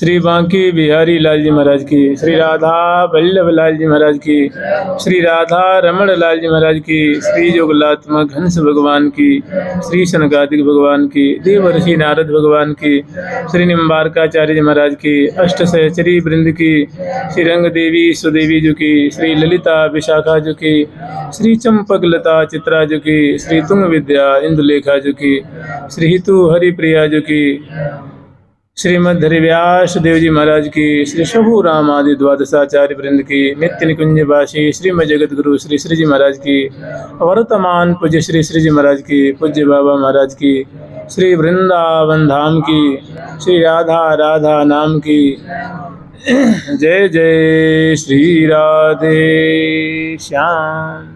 श्री बांके बिहारी लाल जी महाराज की, श्री राधा वल्लभ लाल जी महाराज की, श्री राधा रमण लाल जी महाराज की, श्री जोगलात्मक हंस भगवान की, श्री सनकादिक भगवान की, देवर्षि नारद भगवान की, श्री निम्बारकाचार्य जी महाराज की, अष्ट सहचरी वृंद की, श्री रंग देवी सुदेवी जी की, श्री ललिता विशाखा जी की, श्री चंपक लता चित्रा जी की, श्री तुंग विद्या इंदुलेखा जी की, श्री हितु हरिप्रिया जी की, श्रीमद हरिव्यास देव जी महाराज की, श्री शंभु राम आदि द्वादशाचार्य वृंद की, नित्य निकुंज वासी श्रीमद जगत गुरु श्री श्री जी महाराज की, वर्तमान पूज्य श्री श्री जी महाराज की, पूज्य बाबा महाराज की, श्री वृंदावन धाम की, श्री राधा राधा नाम की। जय जय श्री राधे श्याम।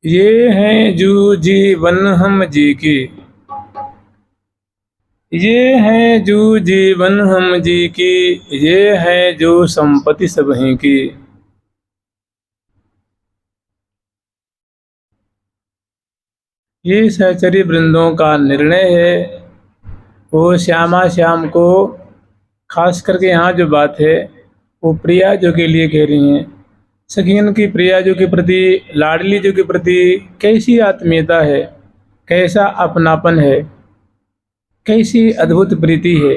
ये हैं जो जीवन हम जी की, ये हैं जो जीवन हम जी की, ये है जो संपत्ति सब हैं की। ये सहचरी वृंदों का निर्णय है। वो श्यामा श्याम को खास करके यहाँ जो बात है वो प्रिया जो के लिए कह रही हैं। सखियन की प्रिया जो के प्रति, लाडली जो के प्रति कैसी आत्मीयता है, कैसा अपनापन है, कैसी अद्भुत प्रीति है।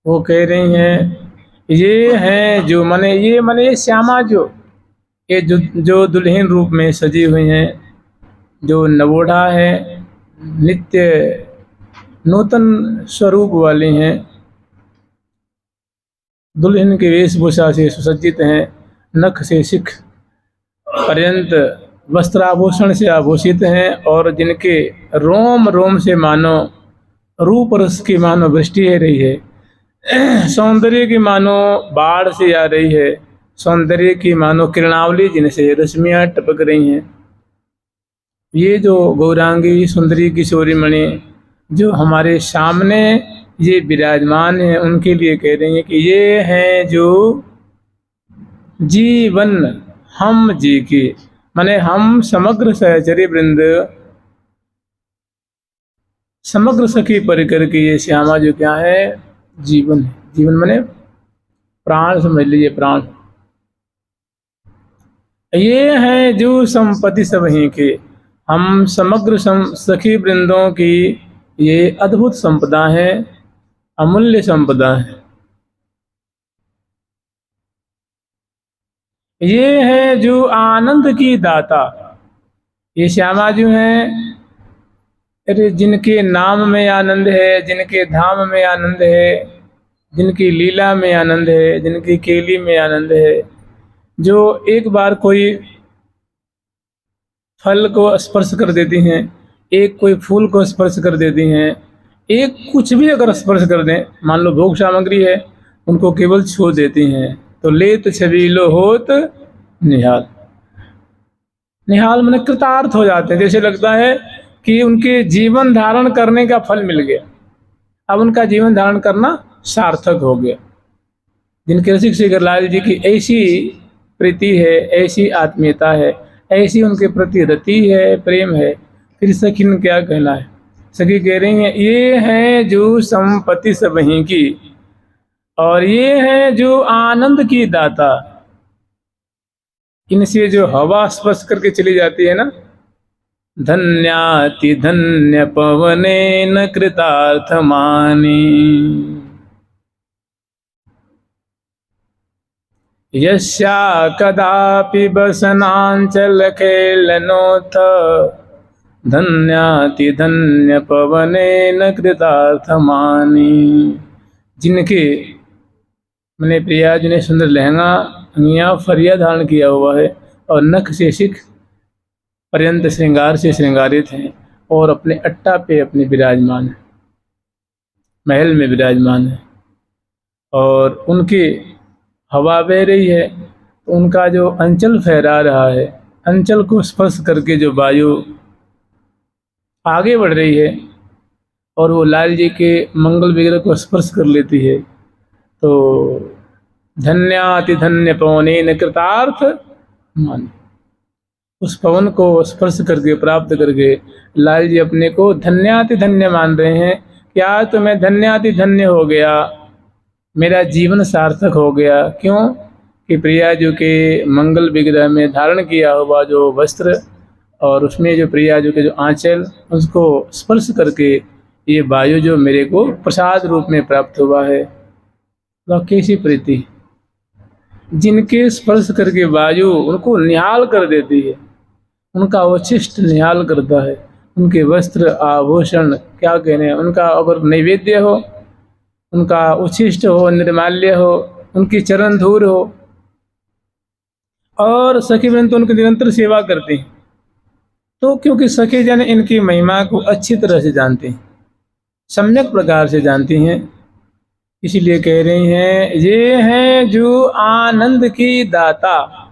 वो कह रही हैं ये हैं जो माने ये श्यामा जो ये जो दुल्हन रूप में सजी हुई हैं, जो नवोढ़ा है, नित्य नूतन स्वरूप वाली हैं, दुल्हन की वेशभूषा से सुसज्जित हैं, नख से शिख पर्यंत वस्त्राभूषण से आभूषित हैं, और जिनके रोम रोम से मानो रूप रस की मानो वृष्टि हो रही है, सौंदर्य की मानो बाढ़ से आ रही है, सौंदर्य की मानो किरणावली जिनसे रश्मियाँ टपक रही हैं। ये जो गौरांगी सुंदरी किशोरी मणि जो हमारे सामने ये विराजमान है, उनके लिए कह रही हैं कि ये हैं जो जीवन हम जी की, माने हम समग्र सहचरी वृंद, समग्र सखी परिकर की ये श्यामा जो क्या है, जीवन है। जीवन माने प्राण, समझ लीजिए प्राण। ये हैं जो संपत्ति सब ही के, हम समग्र सखी वृंदों की ये अद्भुत संपदा है, अमूल्य संपदा है। ये है जो आनंद की दाता, ये श्यामा जो हैं, अरे जिनके नाम में आनंद है, जिनके धाम में आनंद है, जिनकी लीला में आनंद है, जिनकी केली में आनंद है, जो एक बार कोई फल को स्पर्श कर देती हैं, एक कोई फूल को स्पर्श कर देती हैं, एक कुछ भी अगर स्पर्श कर दें, मान लो भोग सामग्री है, उनको केवल छू देती हैं तो लेत छबीलो होत निहाल। निहाल माने कृतार्थ हो जाते हैं, जैसे लगता है कि उनके जीवन धारण करने का फल मिल गया, अब उनका जीवन धारण करना सार्थक हो गया। जिनके रसिक शेखर लाल जी की ऐसी प्रीति है, ऐसी आत्मीयता है, ऐसी उनके प्रति रति है, प्रेम है, फिर सखी ने क्या कहना है। सखी कह रही हैं ये हैं जो संपत्ति सब ही की, और ये हैं जो आनंद की दाता। इनसे जो हवा स्पर्श करके चली जाती है ना, धन्याति धन्य पवने न कृतार्थ मानी, यस्या कदापि बसनांचल खेलनोथ, धन्याति धन्य पवने न कृतार्थ मानी। जिनके मैंने प्रिया जिन्हें सुंदर लहंगा अंगिया फरिया धारण किया हुआ है, और नख से शिख पर्यंत श्रृंगार से श्रृंगारित हैं, और अपने अट्टा पे अपने विराजमान है, महल में विराजमान है, और उनकी हवा बह रही है तो उनका जो अंचल फहरा रहा है, अंचल को स्पर्श करके जो वायु आगे बढ़ रही है और वो लाल जी के मंगल विग्रह को स्पर्श कर लेती है, तो धन्याति धन्य पवनेन कृतार्थ मान, उस पवन को स्पर्श करके प्राप्त करके लाल जी अपने को धन्याति धन्य मान रहे हैं कि आज तो मैं धन्याति धन्य हो गया, मेरा जीवन सार्थक हो गया। क्यों कि प्रिया जी के मंगल विग्रह में धारण किया हुआ जो वस्त्र और उसमें जो प्रिया जी के जो आंचल, उसको स्पर्श करके ये वायु जो मेरे को प्रसाद रूप में प्राप्त हुआ है। वह कैसी प्रीति, जिनके स्पर्श करके वायु उनको निहाल कर देती है, उनका अवशिष्ट निहाल करता है, उनके वस्त्र आभूषण क्या कहने, उनका अगर नैवेद्य हो, उनका उच्छिष्ट हो, निर्माल्य हो, उनकी चरण धूल हो, और सखी बहन तो उनकी निरंतर सेवा करते हैं। तो क्योंकि सखी जन इनकी महिमा को अच्छी तरह से जानते हैं, सम्यक प्रकार से जानती हैं, इसीलिए कह रही हैं ये हैं जो आनंद की दाता।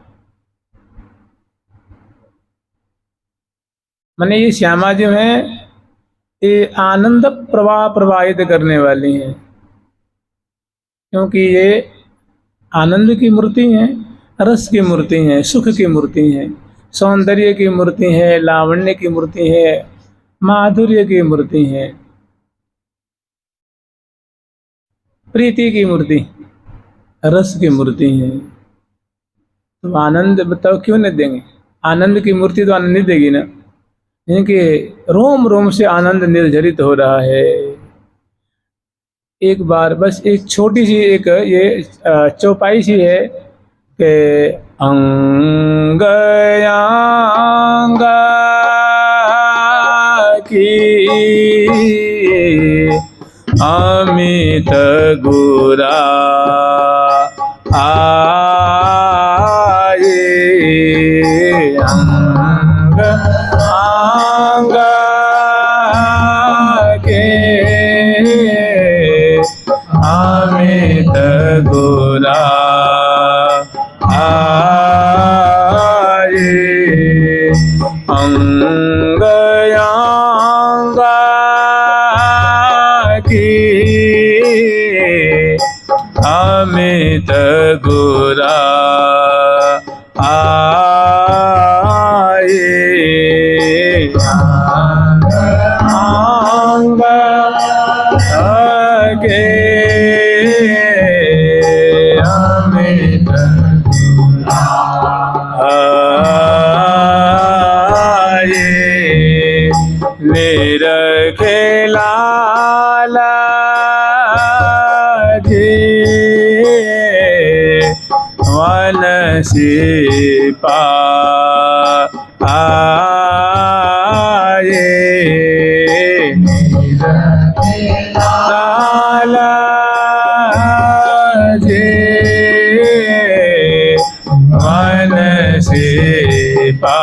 माने ये श्यामा जो हैं ये आनंद प्रवाह प्रवाहित करने वाली हैं, क्योंकि ये आनंद की मूर्ति हैं, रस की मूर्ति हैं, सुख की मूर्ति हैं, सौंदर्य की मूर्ति है, लावण्य की मूर्ति है, माधुर्य की मूर्ति है, प्रीति की मूर्ति, रस की मूर्ति है। तो आनंद बताओ क्यों नहीं देंगे? आनंद की मूर्ति तो आनंद नहीं देगी ना, इनके रोम रोम से आनंद निर्झरित हो रहा है। एक बार बस एक छोटी सी एक ये चौपाई सी है कि अंगयांगा की अमित गुरा आए, अंग अंगा के अमित गुरा आए, अंगयांगा की अमित गुरा आए, अंगा के अमित आए, निरखे लाला जी वन से पा आए, लाला जी वन से पा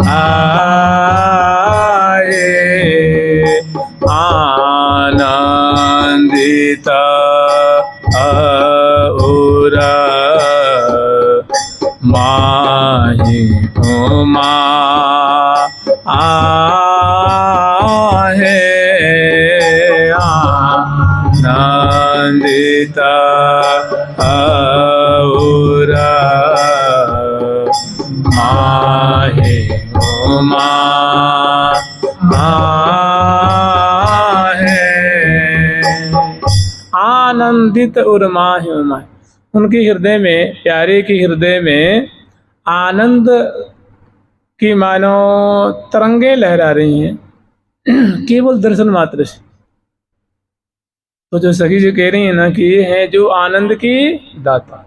आए, आनंदिता औरा माही उमा आहे, आनंदिता औरा माही उमा आहे, आनंदित और माही उमा। उनके हृदय में, प्यारे के हृदय में आनंद की मानो तरंगे लहरा रही हैं केवल दर्शन मात्र से। तो जो सखी जी कह रही है ना कि ये है जो आनंद की दाता,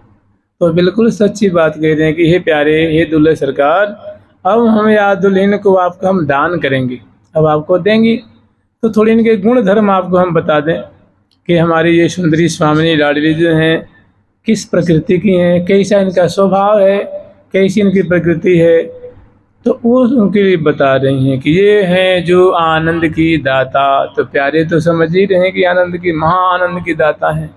तो बिल्कुल सच्ची बात कह रहे हैं कि हे प्यारे, हे दुल्हे सरकार, अब हम या दुल्हन को आपका हम दान करेंगे, अब आपको देंगी। तो थोड़ी इनके गुण धर्म आपको हम बता दें कि हमारी ये सुंदरी स्वामिनी लाडली जो हैं किस प्रकृति की हैं, कैसा इनका स्वभाव है, कैसी इनकी प्रकृति है। तो वो उनके लिए बता रही हैं कि ये हैं जो आनंद की दाता। तो प्यारे तो समझ ही रहे हैं कि आनंद की, महा आनंद की दाता हैं,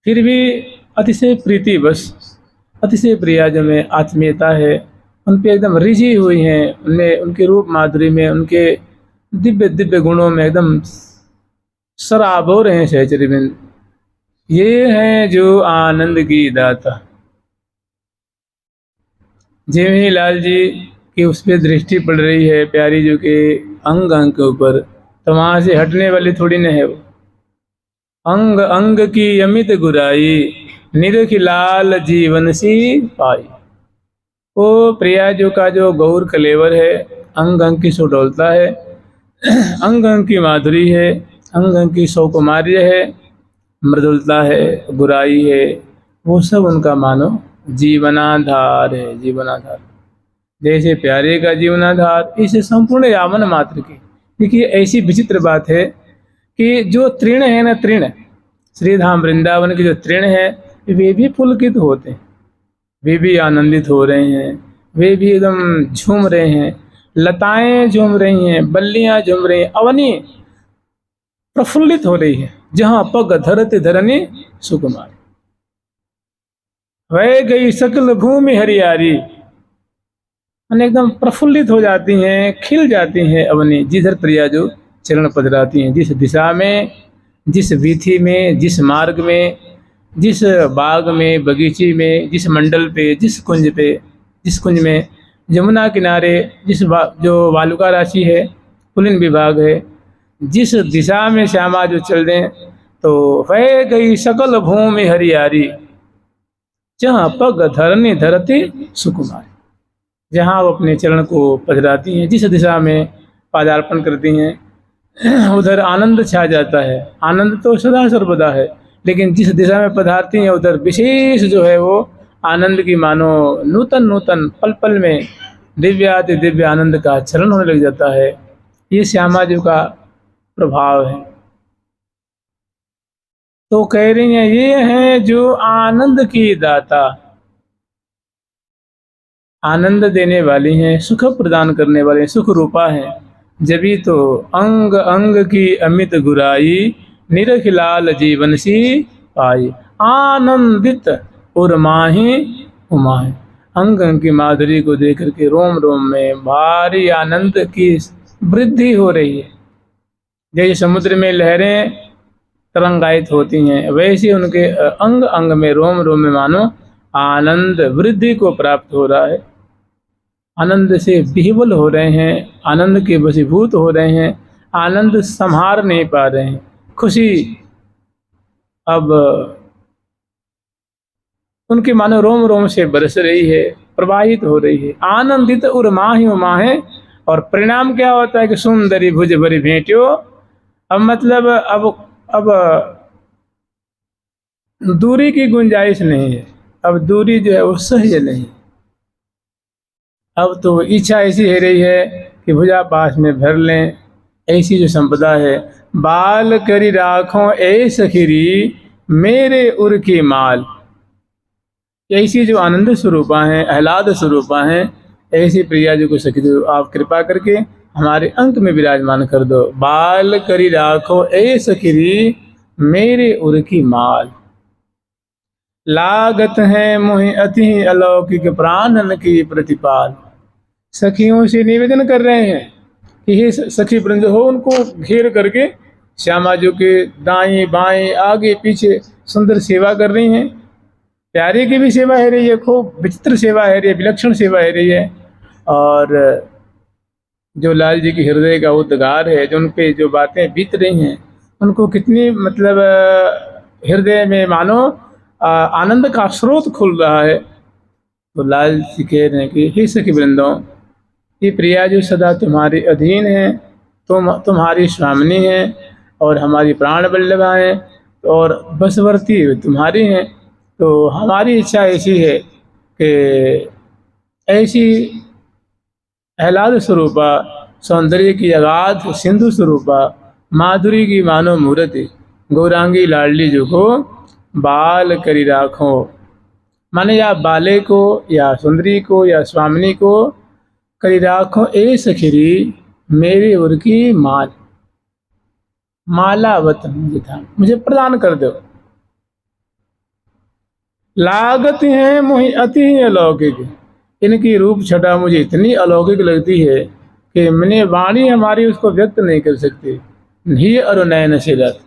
फिर भी अतिशय प्रीति बस, अतिशय प्रिया जो में आत्मीयता है, उन पे एकदम रिझी हुई हैं, उनमें उनके रूप माधुरी में, उनके दिव्य दिव्य गुणों में एकदम सराबोर हैं सहचर बिंद, ये हैं जो आनंद की दाता। जिन्हें लाल जी की उस पर दृष्टि पड़ रही है प्यारी जी के अंग अंग के ऊपर, तो वहाँ से हटने वाली थोड़ी न है वो। अंग अंग की अमित गुराई, निरख लाल जीवन सी पाई। वो प्रिया जो का जो गौर कलेवर है, अंग अंग की सुडोलता है, अंग अंग की माधुरी है, अंग अंग की सौकुमार्य है, मृदुलता है, गुराई है, वो सब उनका मानो जीवनाधार है। जीवनाधार जैसे प्यारे का जीवनाधार इस संपूर्ण यामन मात्र की। देखिए ऐसी विचित्र बात है कि जो तृण है ना, तृण श्रीधाम वृंदावन के जो तृण है, वे भी पुलकित होते हैं, वे भी आनंदित हो रहे हैं, वे भी एकदम झूम रहे हैं, लताएं झूम रही हैं, बल्लियां झूम रही हैं, अवनी प्रफुल्लित हो रही है। जहां पग धरते धरनी सुकुमार, वह गई सकल भूमि हरियारी, एकदम प्रफुल्लित हो जाती हैं, खिल जाती हैं अवनी, जिधर प्रिया जो चरण पधराती हैं। जिस दिशा में, जिस वीथी में, जिस मार्ग में, जिस बाग में, बगीचे में, जिस मंडल पे, जिस कुंज में, यमुना किनारे जो वालुका राशि है, पुलिन विभाग है, जिस दिशा में श्यामा जो चल दें, तो वह गई सकल भूमि हरियारी, जहाँ पग धरनी धरती सुकुमार। जहाँ वो अपने चरण को पधराती हैं, जिस दिशा में पादार्पण करती हैं, उधर आनंद छा जाता है। आनंद तो सदा सर्वदा है, लेकिन जिस दिशा में पधारती हैं उधर विशेष जो है वो आनंद की मानो नूतन नूतन पल पल में दिव्याति दिव्य आनंद का चरण होने लग जाता है। ये श्यामा जी का प्रभाव है। तो कह रही हैं ये हैं जो आनंद की दाता, आनंद देने वाली हैं, सुख प्रदान करने वाले, सुख रूपा हैं। जभी तो अंग अंग की अमित गुराई, निरख लाल जीवन सी पाई। आनंदित और माही उमाही, अंग अंग की माधुरी को देख करके रोम रोम में भारी आनंद की वृद्धि हो रही है। जैसे समुद्र में लहरें तरंगायित होती हैं, वैसे उनके अंग अंग में, रोम रोम में मानो आनंद वृद्धि को प्राप्त हो रहा है। आनंद से विह्वल हो रहे हैं, आनंद के वशीभूत हो रहे हैं, आनंद संभार नहीं पा रहे हैं। खुशी अब उनके मानो रोम रोम से बरस रही है, प्रवाहित हो रही है। आनंदित उर माही उमा है। और परिणाम क्या होता है कि सुंदरी भुज भरी भेंटियो। अब मतलब अब दूरी की गुंजाइश नहीं है, अब दूरी जो है वो सहज नहीं। अब तो इच्छा ऐसी हो रही है कि भुजा पास में भर लें, ऐसी जो संपदा है। बाल करी राखों ए सखीरी, मेरे उर की माल। ऐसी जो आनंद स्वरूपा हैं, आह्लाद स्वरूपा हैं, ऐसी प्रिया जी को सखी जो आप कृपा करके हमारे अंक में विराजमान कर दो। बाल करी राखो ए सखीरी, मेरे उर की माल। लागत है मोहि अति अलौकिक, प्राणन की प्रतिपाल। सखियों से निवेदन कर रहे हैं कि हे सखी वृंद हो, उनको घेर करके श्यामा जी के दाएं बाएं आगे पीछे सुंदर सेवा कर रही हैं। प्यारे की भी सेवा है रही है, खूब विचित्र सेवा है रही है, विलक्षण सेवा है रही है। और जो लाल जी की हृदय का उद्गार है, जो उन पे जो बातें बीत रही हैं, उनको कितनी मतलब हृदय में मानो आनंद का स्रोत खुल रहा है। तो लाल जी कह रहे हैं कि हे सखी वृंदों, ये प्रिया जो सदा तुम्हारे अधीन है, तुम्हारी स्वामिनी है और हमारी प्राण वल्लभा है और बसवर्ती तुम्हारी हैं। तो हमारी इच्छा ऐसी है कि ऐसी आह्लाद स्वरूपा, सौंदर्य की अगाध सिंधु स्वरूपा, माधुरी की मानव मूर्ति गौरांगी लाडली जो को बाल करी राखो। माने या बाले को या सुंदरी को या स्वामिनी को करी राखो ए सखीरी, मेरी उर की माल। मालावत मुझे प्रदान कर दो। लागत है मोहि अति ही अलौकिक, इनकी रूप छटा मुझे इतनी अलौकिक लगती है कि मैंने वाणी हमारी उसको व्यक्त नहीं कर सकती। ही अरु नयन सिरत,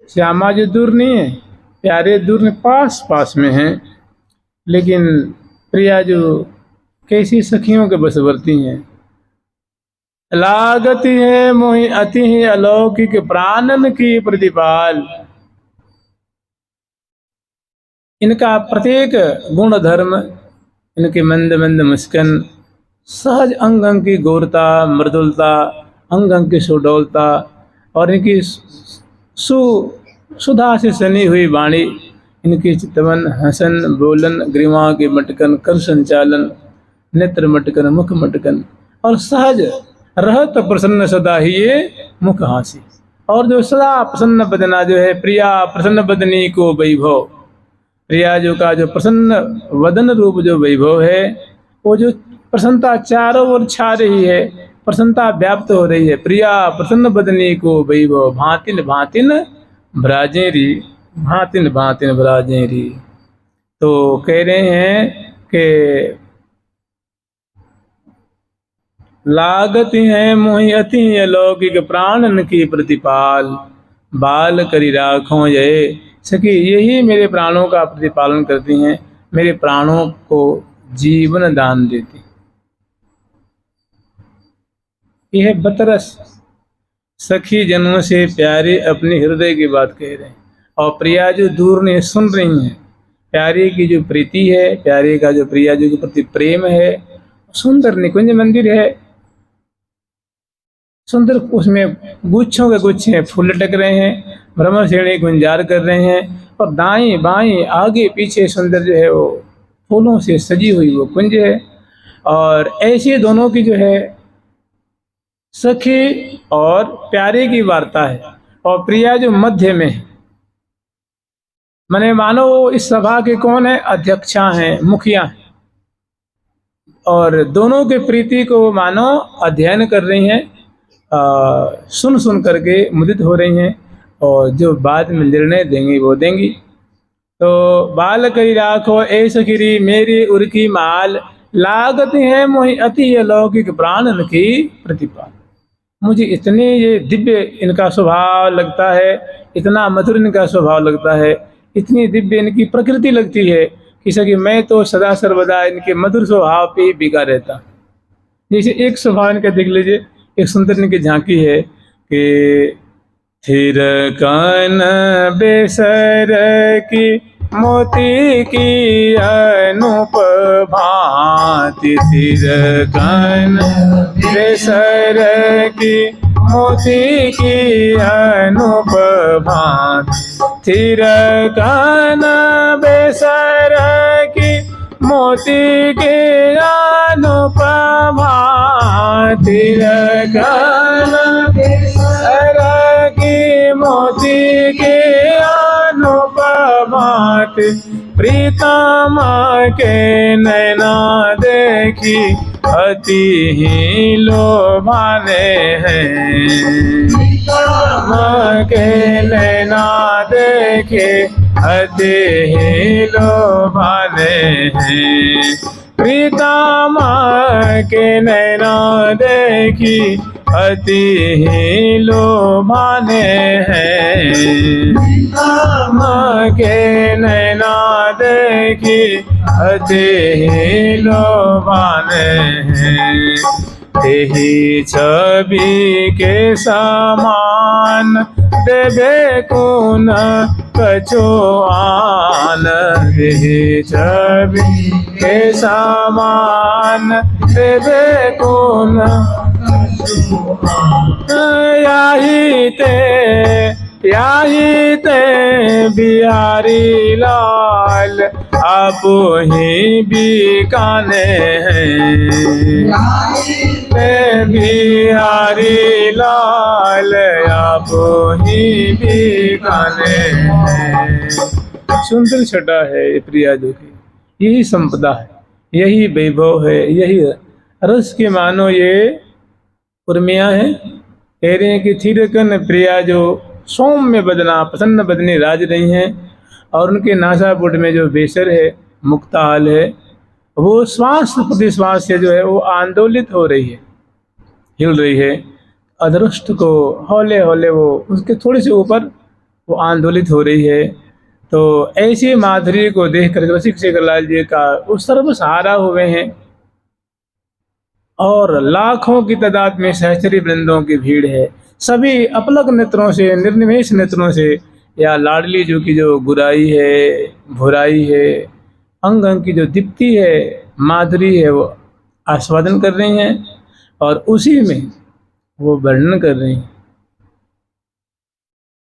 श्यामा जी दूर नहीं है, प्यारे दूर नहीं, पास पास में हैं, लेकिन प्रिया जो कैसी सखियों के बसवर्ती हैं। लागती है मोहि अति ही अलौकिक प्राणन की प्रतिपाल। इनका प्रत्येक गुण धर्म, इनके मंद मंद मुस्कान, सहज अंग अंग की गौरता, मृदुलता, अंग अंग की सुडौलता, और इनकी सु सुधा से सनी हुई वाणी, इनकी चितवन, हसन, बोलन, ग्रीवा के मटकन, कर संचालन, नेत्र मटकन, मुख मटकन, और सहज रहत प्रसन्न सदा ही ये मुख हासी। और जो सदा प्रसन्न बदना जो है, प्रिया प्रसन्न बदनी को वैभव, प्रिया जो का जो प्रसन्न वदन रूप जो वैभव है, वो जो प्रसन्नता चारों ओर छा रही है, प्रसन्नता व्याप्त हो रही है। प्रिया प्रसन्न बदनी को वैभव, भांतिन भांतिन भ्राजेरी, भांतिन भांतिन भ्राजेरी। तो कह रहे हैं कि लागत है मोहि अति अलौकिक प्राणन की प्रतिपाल, बाल करी राखों ये सखी, यही मेरे प्राणों का प्रतिपालन करती हैं, मेरे प्राणों को जीवन दान देती। यह बतरस सखी जन्म से प्यारे अपने हृदय की बात कह रहे हैं, और प्रिया जो दूर नहीं सुन रही हैं। प्यारे की जो प्रीति है, प्यारे का जो प्रिया जो के प्रति प्रेम है, सुंदर निकुंज मंदिर है, सुंदर, उसमें गुच्छों के गुच्छे फूल लटक रहे हैं, भ्रमर श्रेणी गुंजार कर रहे हैं, और दाएं बाएं आगे पीछे सुंदर जो है वो फूलों से सजी हुई वो कुंज है। और ऐसे दोनों की जो है सखी और प्यारे की वार्ता है, और प्रिया जो मध्य में है, मने मानो इस सभा के कौन है, अध्यक्षा हैं, मुखिया हैं, और दोनों के प्रीति को मानो अध्ययन कर रही हैं, सुन सुन करके मुदित हो रही हैं, और जो बाद में निर्णय देंगी वो देंगी। तो बाल करी राखो ए सखिरी मेरी उर्की माल, लागत है मोहि अति अलौकिक प्राणन की प्रतिपाल। मुझे इतने ये दिव्य इनका स्वभाव लगता है, इतना मधुर इनका स्वभाव लगता है, इतनी दिव्य इनकी प्रकृति लगती है कि सखी मैं तो सदा सर्वदा इनके मधुर स्वभाव पे ही बिका रहता। जैसे एक स्वभाव इनका देख लीजिए, एक सुंदर इनकी झांकी है कि थिर कान बेसर की मोती की अनूप भांति, थिर कान बेसर की मोती की अनूप भांति, थिर कान बेसर की मोती के अनूप भांति, थिर कान बेसर की मोती के अनूप भांति, प्रीतम के नैना देखी अति ही लोभाने हैं, प्रीतम के नैना देखे अति ही लोभाने हैं, प्रीतम के नैना देखी अति ही लोभाने हैं, प्रीतम के नैना देखी अति ही लोभाने हैं, तेहि छवि के समान देवे कौन कछो आन, तेहि छवि के समान देवे कौन याही ते बिहारी लाल आप ही बिकाने हैं, बिहारी लाल आप ही बिकाने हैं। सुंदर छटा है ये प्रिया जो की, यही संपदा है, यही वैभव है, यही रस के मानो ये उर्मिया है। कह रहे हैं कि थिरकन प्रिया जो सौम्य बदना प्रसन्न बदनी राज रही हैं, और उनके नासापुट में जो बेसर है, मुक्ताहाल है, वो श्वास प्रतिश्वास से जो है वो आंदोलित हो रही है, हिल रही है। अदृष्ट को हौले हौले वो उसके थोड़े से ऊपर वो आंदोलित हो रही है। तो ऐसी माधुरी को देख कर रसिक शेखर लाल जी का वो सर्वसहारा हुए हैं और लाखों की तादाद में सहचरी वृंदों की भीड़ है। सभी अपलक नेत्रों से, निर्निमेष नेत्रों से या लाडली जो की जो गुराई है, भुराई है, अंग अंग की जो दीप्ति है, माधुरी है, वो आस्वादन कर रही हैं और उसी में वो वर्णन कर रही हैं।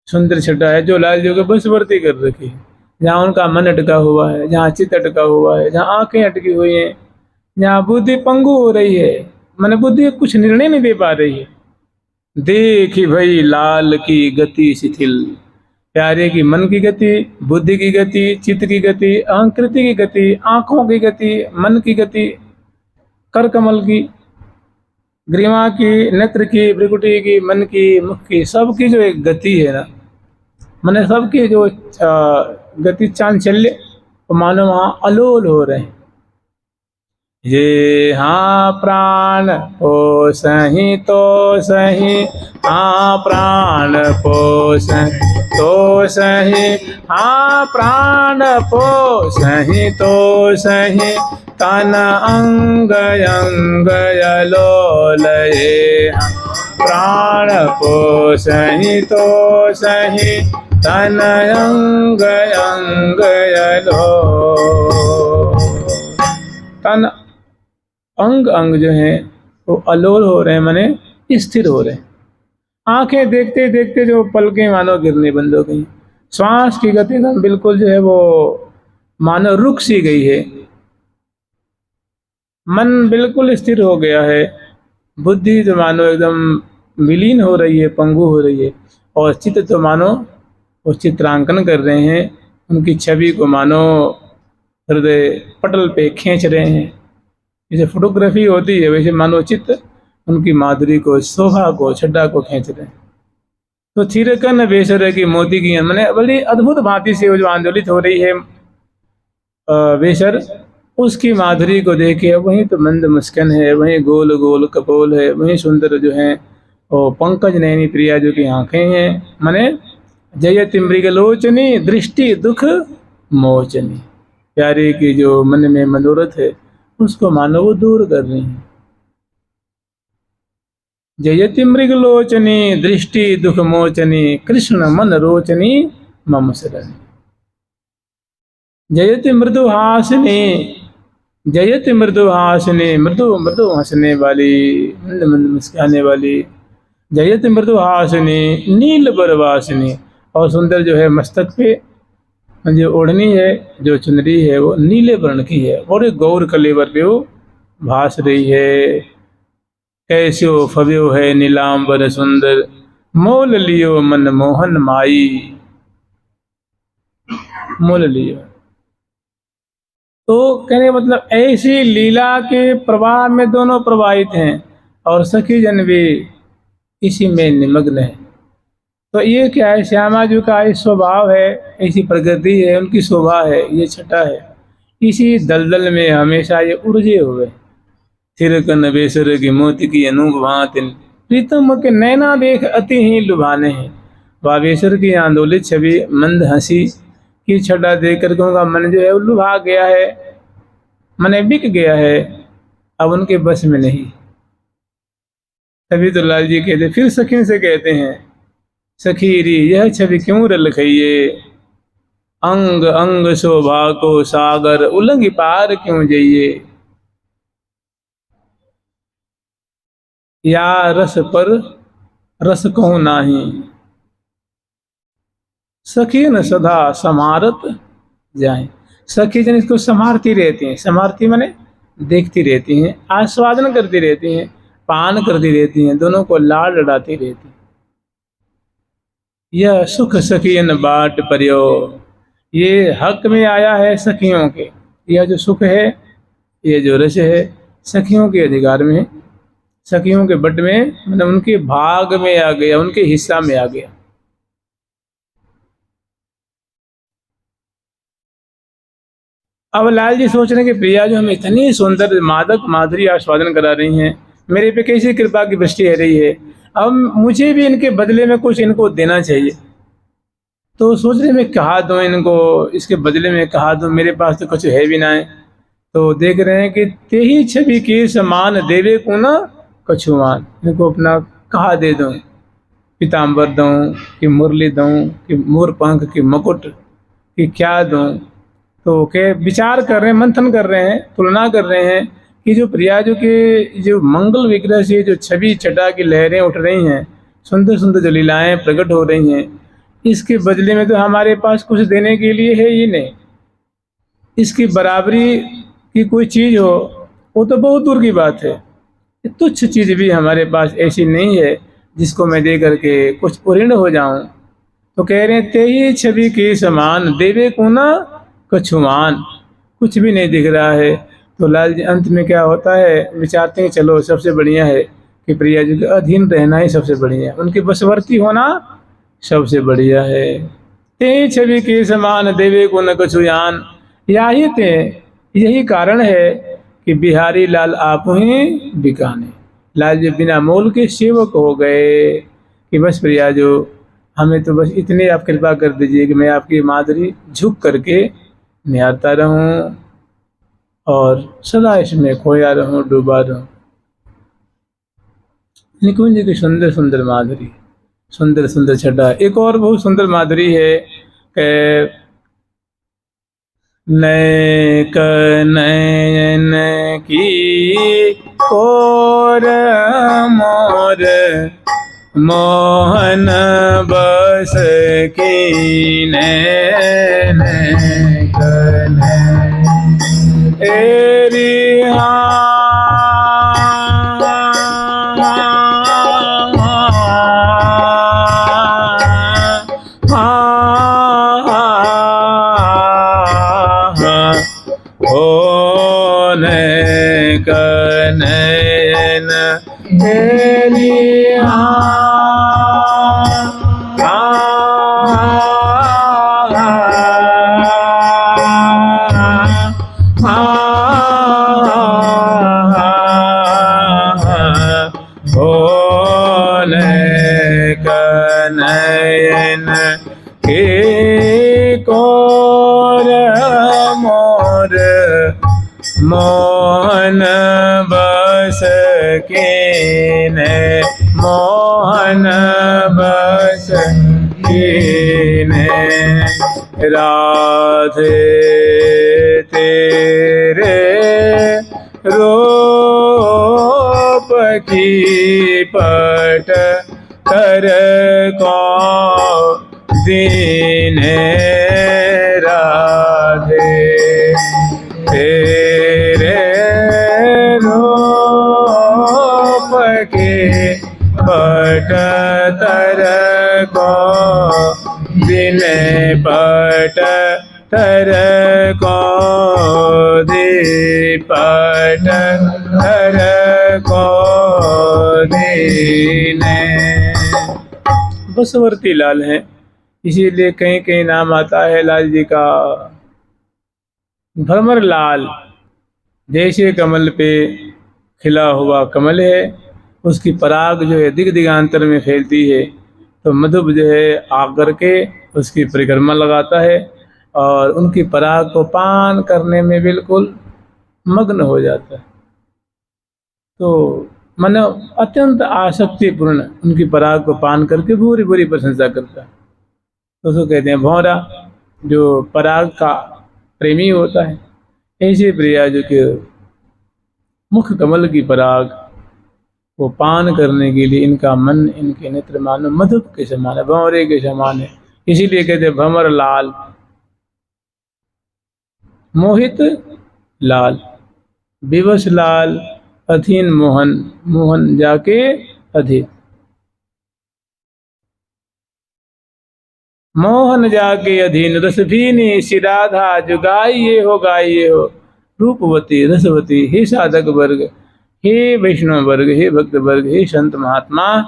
सुंदर छटा है जो लाल जी को बसवर्ती कर रखी है, जहाँ उनका मन अटका हुआ है, जहाँ चित्त अटका हुआ है, जहाँ आंखें अटकी हुई हैं, जहाँ बुद्धि पंगु हो रही है, मन बुद्धि कुछ निर्णय नहीं दे पा रही है। देखी भई लाल की गति शिथिल, प्यारे की मन की गति, बुद्धि की गति, चित्त की गति, अहंकृति की गति, आंखों की गति, मन की गति, कर कमल की, ग्रीवा की, नेत्र की, भ्रिकुटी की, मन की, मुख की, सबकी जो एक गति है ना, मैंने सबकी जो गति चांचल्य मानो वहाँ अलोल हो रहे हैं। ये हाँ प्राण ओ सही तो सही, हाँ प्राण पो सही तो सही, हाँ प्राण पो सही तो सही, तन अंग अंग अलोल ये प्राण पो सही तो सही, तन अंग अंग अलोल। तन अंग अंग जो है वो अलोल हो रहे हैं, माने स्थिर हो रहे हैं। आंखें देखते देखते जो पलकें मानो गिरने बंद हो गई, श्वास की गति एकदम बिल्कुल जो है वो मानो रुक सी गई है, मन बिल्कुल स्थिर हो गया है, बुद्धि जो मानो एकदम विलीन हो रही है, पंगु हो रही है, और चित्त तो मानो वो चित्रांकन कर रहे हैं, उनकी छवि को मानो हृदय पटल पे खींच रहे हैं। जैसे फोटोग्राफी होती है वैसे मानो चित्त उनकी माधुरी को, शोभा को, छड्डा को खींच रहे हैं। तो थिरकन बेसर की मोती की, मैंने बड़ी अद्भुत भांति से वो जो आंदोलित हो रही है बेसर, उसकी माधुरी को देखे वहीं तो मंद मुस्कान है, वहीं गोल गोल कपोल है, वहीं सुंदर जो है वो पंकज नयनी प्रिया जो की आंखें हैं, माने जयति मृगलोचनी दृष्टि दुख मोचनी, प्यारे की जो मन में मनोरथ है उसको मानो वो दूर कर रही है। जयति मृगलोचनी दृष्टि दुख मोचनी, कृष्ण मन रोचनी मम शरणी। जयति मृदुहासिनी, जयति मृदुहासिनी, मृदु मृदु हंसने वाली, मंद मंद मुस्काने वाली, जयति मृदुहासिनी नील बरवासिनी, और सुंदर जो है मस्तक पे जो ओढ़नी है, जो चुनरी है वो नीले वर्ण की है, और गौर कलेवर पे वो भास रही है। कैस्यो फव्यो है नीलांबर सुंदर, मोल लियो मन मोहन माई, मोल लियो। तो कहने मतलब ऐसी लीला के प्रवाह में दोनों प्रवाहित हैं और सखी जन भी इसी में निमग्न है। तो ये क्या है, श्यामा जी का ये स्वभाव है, ऐसी प्रकृति है, उनकी शोभा है, ये छटा है, इसी दलदल में हमेशा ये उलझे हुए। थिरकन बेसर की मोती की अनूप भांति, प्रीतम के नैना देख अति ही लुभाने हैं। बाबेश्वर की आंदोलित छवि मंद हंसी की छटा देख कर उनका मन जो है वो लुभा गया है, मन बिक गया है, अब उनके बस में नहीं। तभी तो लाल जी कहते, फिर सखी से कहते हैं, सखीरी यह छवि क्यों रल खइये, अंग अंग शोभा को सागर उलंग पार क्यों जइये, या रस पर रस कहूँ नाही, सखी न सदा समारत जाए। सखी जन इसको संभारती रहती हैं, संभारती माने देखती रहती हैं, आस्वादन करती रहती हैं, पान करती रहती हैं, दोनों को लाड़ लड़ाती रहती हैं। यह सुख सखियन बाट पर्यो, ये हक में आया है सखियों के, यह जो सुख है, ये जो रस है सखियों के अधिकार में, सखियों के बट में, मतलब उनके भाग में आ गया, उनके हिस्सा में आ गया। अब लाल जी सोच रहे हैं कि प्रिया जो हमें इतनी सुंदर मादक माधुरी आस्वादन करा रही हैं, मेरे पे कैसी कृपा की वृष्टि हो रही है, अब मुझे भी इनके बदले में कुछ इनको देना चाहिए। तो सोच रहे मैं कहा दूँ इनको, इसके बदले में कहा दूँ, मेरे पास तो कुछ है भी ना है। तो देख रहे हैं कि तेही छवि के समान देवे को न कछुआन, इनको अपना कहा दे दूँ, पीताम्बर दूँ कि मुरली दूँ कि मोर पंख कि मुकुट कि क्या दूँ। तो के विचार कर रहे हैं, मंथन कर रहे हैं, तुलना कर रहे हैं कि जो प्रयाजों के जो मंगल विग्रह से जो छवि छटा की लहरें उठ रही हैं, सुंदर सुंदर जो लीलाएं प्रकट हो रही हैं, इसके बदले में तो हमारे पास कुछ देने के लिए है ही नहीं। इसकी बराबरी की कोई चीज़ हो वो तो बहुत दूर की बात है। तुच्छ चीज़ भी हमारे पास ऐसी नहीं है जिसको मैं दे करके कुछ उऋण हो जाऊं। तो कह रहे हैं तेही छवि के समान देवे को न कछुआन, कुछ भी नहीं दिख रहा है। तो लाल जी अंत में क्या होता है, विचारते हैं चलो सबसे बढ़िया है कि प्रिया जी के अधीन रहना ही सबसे बढ़िया है, उनके बशवर्ती होना सबसे बढ़िया है। तेही छवि के समान देवे को न कछुआन, याही ते, यही कारण है कि बिहारी लाल आप ही बिकाने। लाल जी बिना मोल के सेवक हो गए कि बस प्रिया जो हमें तो बस इतने आप कृपा कर दीजिए कि मैं आपकी माधुरी झुक करके निहारता रहूं और सदा इसमें खोया रहूं, डूबा रहूं। निकुंज जी की सुंदर सुंदर माधुरी, सुंदर सुंदर छटा। एक और बहुत सुंदर माधुरी है कि नैक नयन की कोर मोर मोहन बस की नैक एरी नयन तेरी नयन के कोर मोर मोहन बस के ने, मोहन बस के ने, राधे तेरे रूप की पट कर को दीन राधे तेरे रूप के पट तर को दिन पट तर को दी पट तर को दीने। बसवर्ती लाल हैं, इसीलिए कहीं कहीं नाम आता है लाल जी का भ्रमर लाल। जैसे कमल पे खिला हुआ कमल है, उसकी पराग जो है दिग दिगांतर में फैलती है, तो मधुप जो है आकर के उसकी परिक्रमा लगाता है और उनकी पराग को पान करने में बिल्कुल मग्न हो जाता है। तो मन अत्यंत आसक्तिपूर्ण उनकी पराग को पान करके बुरी बुरी प्रशंसा करता है। तो उसको कहते हैं भौरा, जो पराग का प्रेमी होता है। ऐसे प्रिया जो कि मुख कमल की पराग को पान करने के लिए इनका मन, इनके नेत्र मानो मधुप के समान है, भंवरे के समान है। इसीलिए कहते हैं भंवर लाल, मोहित लाल, विवश लाल, अधीन मोहन, मोहन जाके अधीन, मोहन जाके अधीन, रसभीनी श्री राधा जो गाइए हो रूपवती रसवती। हे साधक वर्ग, हे वैष्णव वर्ग, हे भक्त वर्ग, हे संत महात्मा,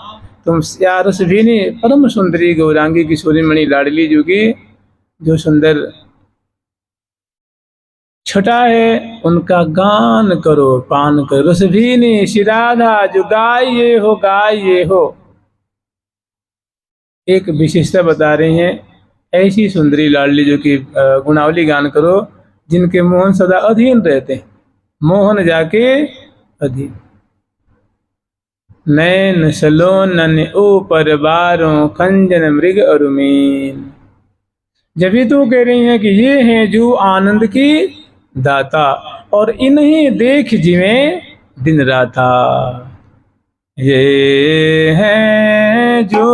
तुम या रसभीनी परम सुंदरी गौरांगी किशोरी मणि लाडली जो की जो सुंदर छटा है उनका गान करो, पान करो। रसभीनी श्री राधा जो गाइए हो। एक विशेषता बता रहे हैं ऐसी सुंदरी लाडली जो कि गुणावली गान करो, जिनके मोहन सदा अधीन रहते हैं, मोहन जाके अधीन। नैन सलोनन ऊपर बारों खंजन मृग अरुमीन। जब भी तू कह रही है कि ये हैं जो आनंद की दाता, और इन्हीं देख जिवें दिन राता। ये हैं जो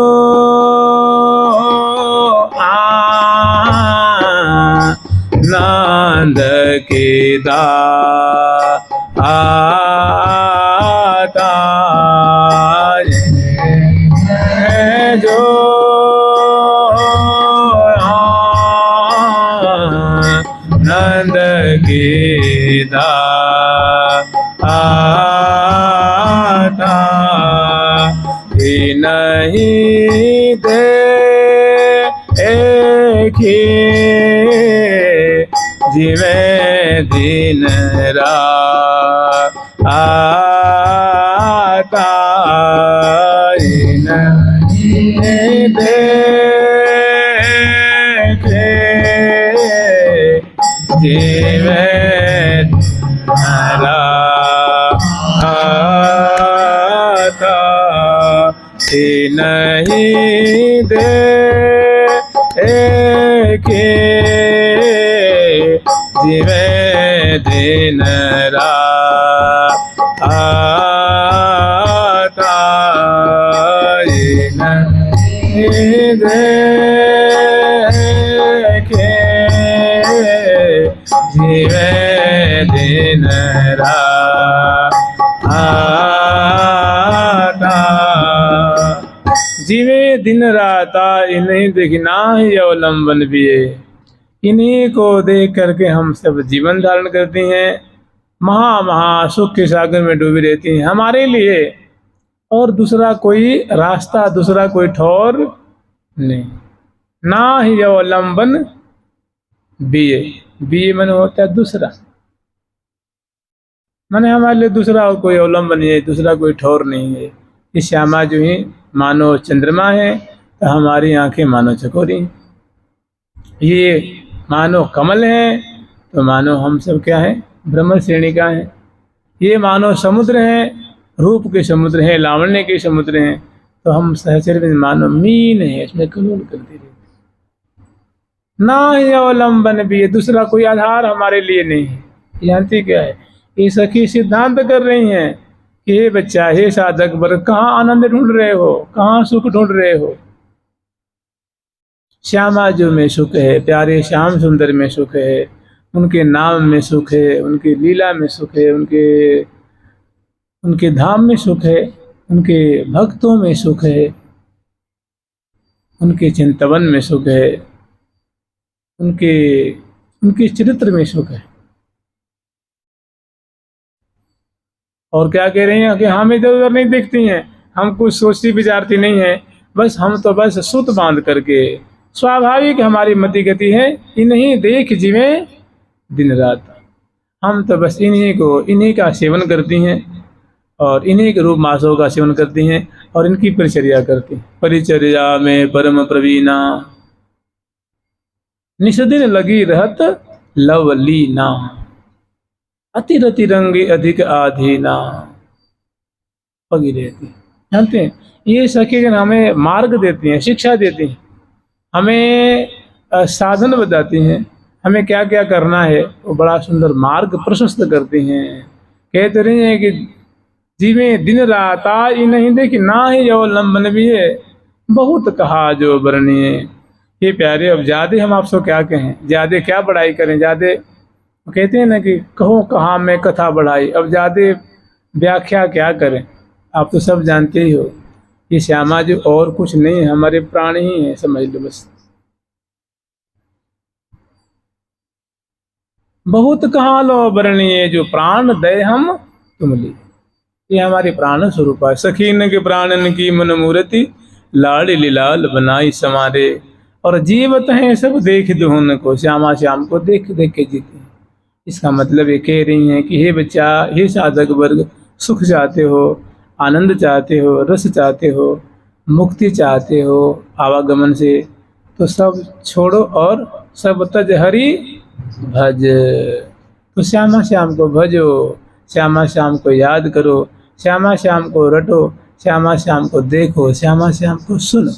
आनंद के दाता, ये हैं जो आनंद के दाता, नहीं देखे जिवें दिन राता, नहीं देखे जिवें राता, नहीं देखे जिवें दिन राता, नहीं देखे जिवें दिन राता। जिवे दिन राता इन्हीं देखना ही अवलंबन भी है। इन्हीं को देख करके हम सब जीवन धारण करते हैं, महा सुख के सागर में डूबी रहती हैं हमारे लिए, और दूसरा कोई रास्ता, दूसरा कोई ठौर नहीं। ना ही अवलंबन बीए, बीए मन होता है दूसरा, मैंने हमारे लिए दूसरा कोई अवलंबन नहीं है, दूसरा कोई ठौर नहीं है। ये श्यामा जो है मानो चंद्रमा है, तो हमारी आंखें मानो चकोरी हैं। ये मानो कमल है, तो मानो हम सब क्या है, ब्रह्म श्रेणी का है। ये मानो समुद्र है, रूप के समुद्र हैं, लावण्य के समुद्र हैं, तो हम सहचर में मानो मीन है, इसमें कलूल करते रहते। ना ही अवलंबन भी है, दूसरा कोई आधार हमारे लिए नहीं है। जानती क्या है, ये सखी सिद्धांत कर रही हैं कि हे बच्चा, हे साधक वर्ग, कहाँ आनंद ढूंढ रहे हो, कहाँ सुख ढूंढ रहे हो। श्यामा जो में सुख है, प्यारे श्याम सुंदर में सुख है, उनके नाम में सुख है, उनकी लीला में सुख है, उनके धाम में सुख है, उनके भक्तों में सुख है, उनके चिंतवन में सुख है, उनके चरित्र में सुख है। और क्या कह रही हैं कि हम इधर उधर नहीं देखती हैं, हम कुछ सोचती विचारती नहीं है, बस हम तो बस सुत बांध करके स्वाभाविक हमारी मति गति है, इन्हीं देख जिवें दिन रात। हम तो बस इन्हीं का सेवन करती हैं, और इन्हीं के रूप मासों का सेवन करती हैं, और इनकी परिचर्या करती हैं। परिचर्या में परम प्रवीणा, निष्दिन लगी रहत लवलीना, अति रति रंगी अधिक आधीना, पगी रहती। जानते हैं, ये सखीगण हमें मार्ग देती हैं, शिक्षा देती हैं, हमें साधन बताती हैं, हमें क्या क्या करना है, वो बड़ा सुंदर मार्ग प्रशस्त करती हैं। कहते रही हैं कि जिवें दिन राता इन्हीं देखी, ना ही अवलंबन भी है, बहुत कहा जो वर्णिए। ये प्यारे, अब ज्यादा हम आपसे क्या कहें, ज्यादा क्या बड़ाई करें, ज्यादा कहते हैं ना कि कहो कहाँ मैं कथा बढ़ाई, अब ज्यादा व्याख्या क्या करें, आप तो सब जानते ही हो। ये श्यामा जो और कुछ नहीं है, हमारे प्राण ही है, समझ लो बस। बहुत कहा लो वर्णिए, जो प्राण दे हम तुम ली, ये हमारे प्राण स्वरूप है। सखीन के प्राणन की मन मूर्ति, लाड़ लाल बनाई समारे, और जीवत हैं सब देख दुहन को, श्यामा श्याम को देख देख के जीते हैं। इसका मतलब ये कह रही हैं कि हे बच्चा, हे साधक वर्ग, सुख चाहते हो, आनंद चाहते हो, रस चाहते हो, मुक्ति चाहते हो आवागमन से, तो सब छोड़ो और सब तज हरि भज। तो श्यामा श्याम को भजो, श्यामा श्याम को याद करो, श्यामा श्याम को रटो, श्यामा श्याम को देखो, श्यामा श्याम को सुनो,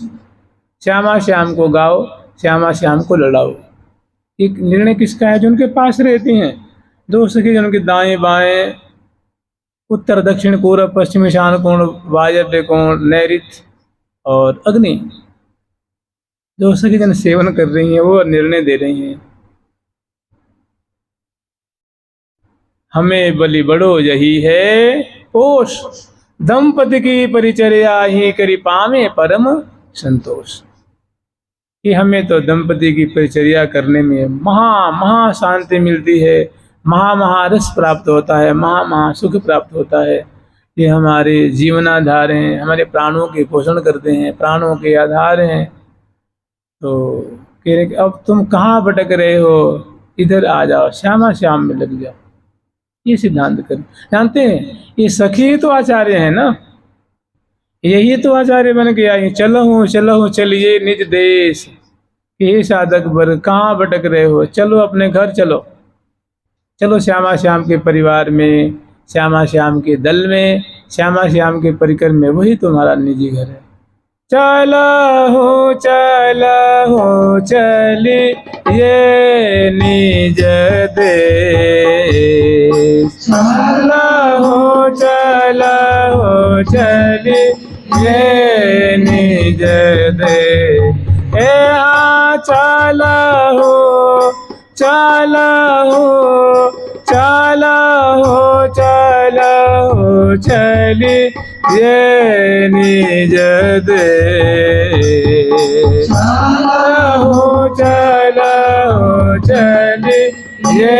श्यामा श्याम को गाओ, श्यामा श्याम को लड़ाओ। एक निर्णय किसका है? जो उनके पास रहती हैं, दो सखी जो उनके दाएं बाएं, उत्तर दक्षिण पूर्व पश्चिम ईशान कोण, वायव्य कोण, नैऋत्य और अग्नि, जो सखी जन सेवन कर रही हैं वो निर्णय दे रही हैं। हमें बलि बड़ो यही है पोष, दंपति की परिचर्या ही करी पावे परम संतोष। कि हमें तो दंपति की परिचर्या करने में महा शांति मिलती है, महा रस प्राप्त होता है, महा सुख प्राप्त होता है। ये हमारे जीवनाधार हैं, हमारे प्राणों के पोषण करते हैं, प्राणों के आधार हैं। तो कह रहे कि अब तुम कहाँ भटक रहे हो, इधर आ जाओ, श्यामा श्याम में लग जाओ। ये सिद्धांत कर जानते हैं, ये सखी तो आचार्य है ना, यही तो आचार्य बन के आई। चलो चलिए निज देश, ये साधक वर कहाँ भटक रहे हो, चलो अपने घर चलो, चलो श्यामा श्याम के परिवार में, श्यामा श्याम के दल में, श्यामा श्याम के परिकर में, वही तुम्हारा निजी घर है। चलो चली ये निज देश, चलो चली ये निज देश। चलो चली ये निज देश, चलो चली ये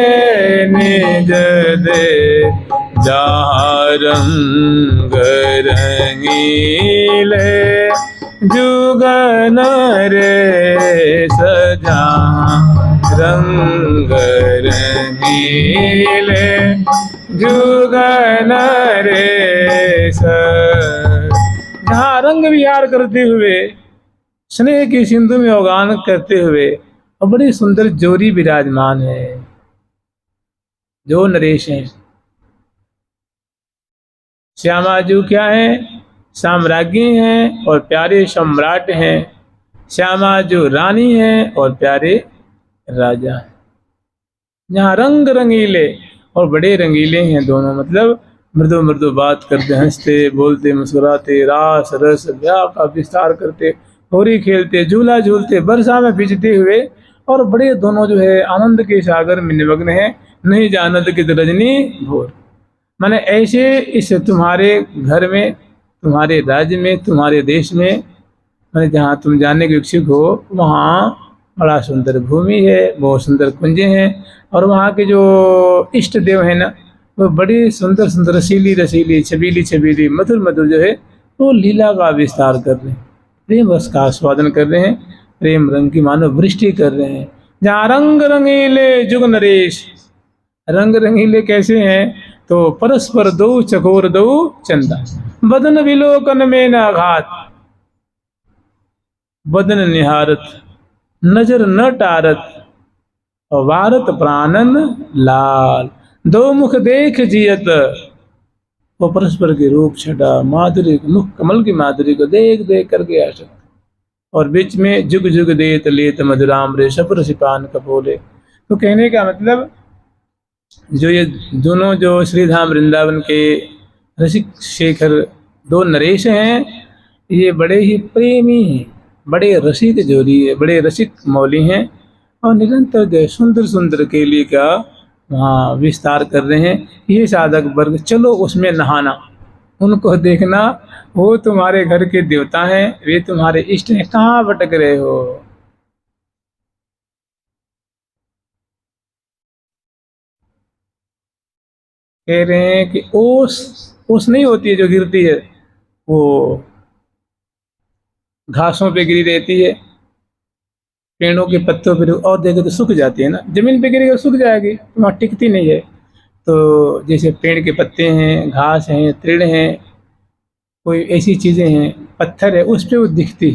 निज देश। जहाँ रंग रंगीले जुगन रे सजा, रंग रंगीले जुगन रे जहाँ रंग विहार करते हुए, स्नेह की सिंधु में अवगान करते हुए और बड़ी सुंदर जोरी विराजमान है। जो नरेश हैं, श्यामाजू क्या है? साम्राज्ञी हैं और प्यारे सम्राट हैं। श्यामाजू रानी हैं और प्यारे राजा हैं। जहाँ रंग रंगीले और बड़े रंगीले हैं दोनों, मतलब मृदु मृदु बात करते, हंसते बोलते, मुस्कुराते, रास रस ब्याह का विस्तार करते, होरी खेलते, झूला झूलते, बरसा में भीजते हुए, और बड़े दोनों जो है आनंद के सागर में निमग्न है। नहीं जानत कि रजनी भोर, माने ऐसे इस तुम्हारे घर में, तुम्हारे राज्य में, तुम्हारे देश में, माने जहाँ तुम जाने के इच्छुक हो, वहाँ बड़ा सुंदर भूमि है, बहुत सुंदर कुंजे हैं, और वहाँ के जो इष्ट देव हैं ना, वो बड़ी सुंदर सुंदर रसीली छबीली मधुर मधुर जो है वो लीला का विस्तार कर रहे हैं, प्रेम रस का आस्वादन कर रहे हैं, प्रेम रंग की मानो वृष्टि कर रहे हैं। जहाँ रंग रंगीले जुग नरेश, रंग रंगीले कैसे हैं? तो परस्पर दो चकोर दो चंदा, बदन विलोकन में न आघात, बदन निहारत नजर न टारत, वारत प्राणन लाल, दो मुख देख जियत। वो परस्पर के रूप छटा, माधुरी, मुख कमल की माधुरी को देख देख करके आशक्त, और बीच में जुग जुग देत लेत मधुराम रे सपर सिपान कपोले। तो कहने का मतलब, जो ये दोनों जो श्रीधाम वृंदावन के रसिक शेखर दो नरेश हैं, ये बड़े ही प्रेमी हैं, बड़े रसिक जोड़ी है, बड़े रसिक मौली हैं, और निरंतर जो सुंदर सुंदर केली का वहाँ विस्तार कर रहे हैं। ये साधक वर्ग, चलो उसमें नहाना, उनको देखना, वो तुम्हारे घर के देवता हैं, वे तुम्हारे इष्ट हैं, कहाँ भटक रहे हो। कह रहे हैं कि ओस नहीं होती है जो गिरती है, वो घासों पे गिरी रहती है, पेड़ों के पत्तों पर, और देखे तो सूख जाती है ना, जमीन पे गिरेगी सूख जाएगी, वहाँ टिकती नहीं है। तो जैसे पेड़ के पत्ते हैं, घास हैं, तृण हैं, कोई ऐसी चीज़ें हैं, पत्थर है, उस पर वो दिखती।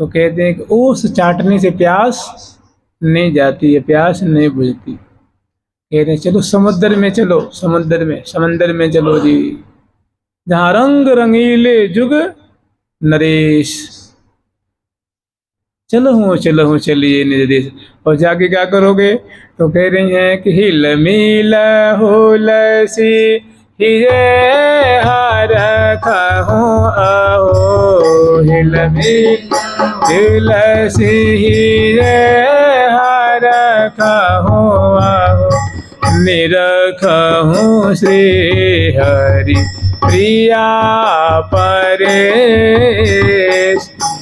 तो कहते हैं कि ओस चाटने से प्यास नहीं जाती है, प्यास नहीं बुझती। कहते हैं चलो समुद्र में, चलो समंदर में चलो जी, जहाँ रंग रंगीले जुग नरेश, चलो चलिए निज देश। और जाके क्या करोगे? तो कह रही हैं कि हिल मिल हुलसी हिये हर खहो आहो, हिल मिल हुलसी हिये हर खहो आहो, निरखहु श्री हरि प्रिया परेश,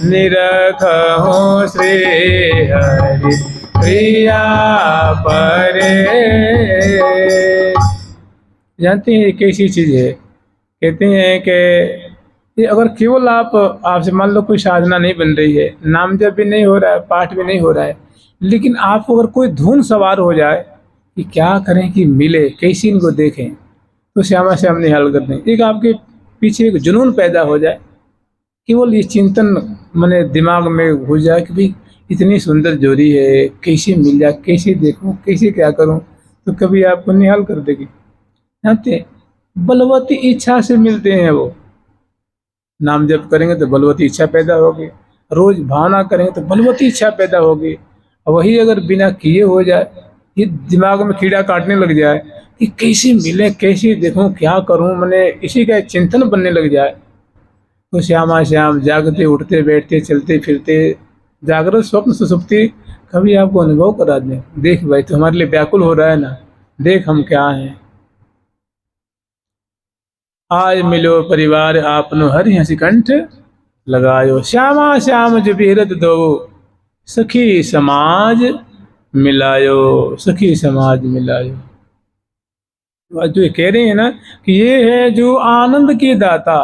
निरखहु श्री हरि प्रिया परेश। जानते हैं कैसी चीज है? कहते हैं कि ये अगर केवल आपसे मान लो कोई साधना नहीं बन रही है, नाम जप भी नहीं हो रहा है, पाठ भी नहीं हो रहा है, लेकिन आपको अगर कोई धुन सवार हो जाए कि क्या करें कि मिले, कैसे इनको देखें, तो श्यामा श्याम निहाल कर दें। एक आपके पीछे एक जुनून पैदा हो जाए, केवल ये चिंतन मैंने दिमाग में घुस जाए कि भाई इतनी सुंदर जोड़ी है, कैसे मिल जाए, कैसे देखूं, कैसे क्या करूं, तो कभी आपको निहाल कर देगी। जानते हैं, बलवती इच्छा से मिलते हैं वो। नाम जप करेंगे तो बलवती इच्छा पैदा होगी, रोज भावना करेंगे तो बलवती इच्छा पैदा होगी। और वही अगर बिना किए हो जाए, ये दिमाग में कीड़ा काटने लग जाए कि कैसे मिले, कैसे देखूं, क्या करूं, मैंने इसी का चिंतन बनने लग जाए, तो श्यामा श्याम जागते उठते बैठते चलते फिरते जागृत स्वप्न सुसुप्ति कभी आपको अनुभव करा दें। देख भाई तो हमारे लिए व्याकुल हो रहा है ना, देख हम क्या हैं। आज मिलो परिवार आपनो हरि हंसी कंठ लगायो, श्यामा श्याम जो बिहरत दो सखी समाज मिलायो, सखी समाज मिलायो। जो ये कह रहे हैं ना कि ये है जो आनंद की दाता,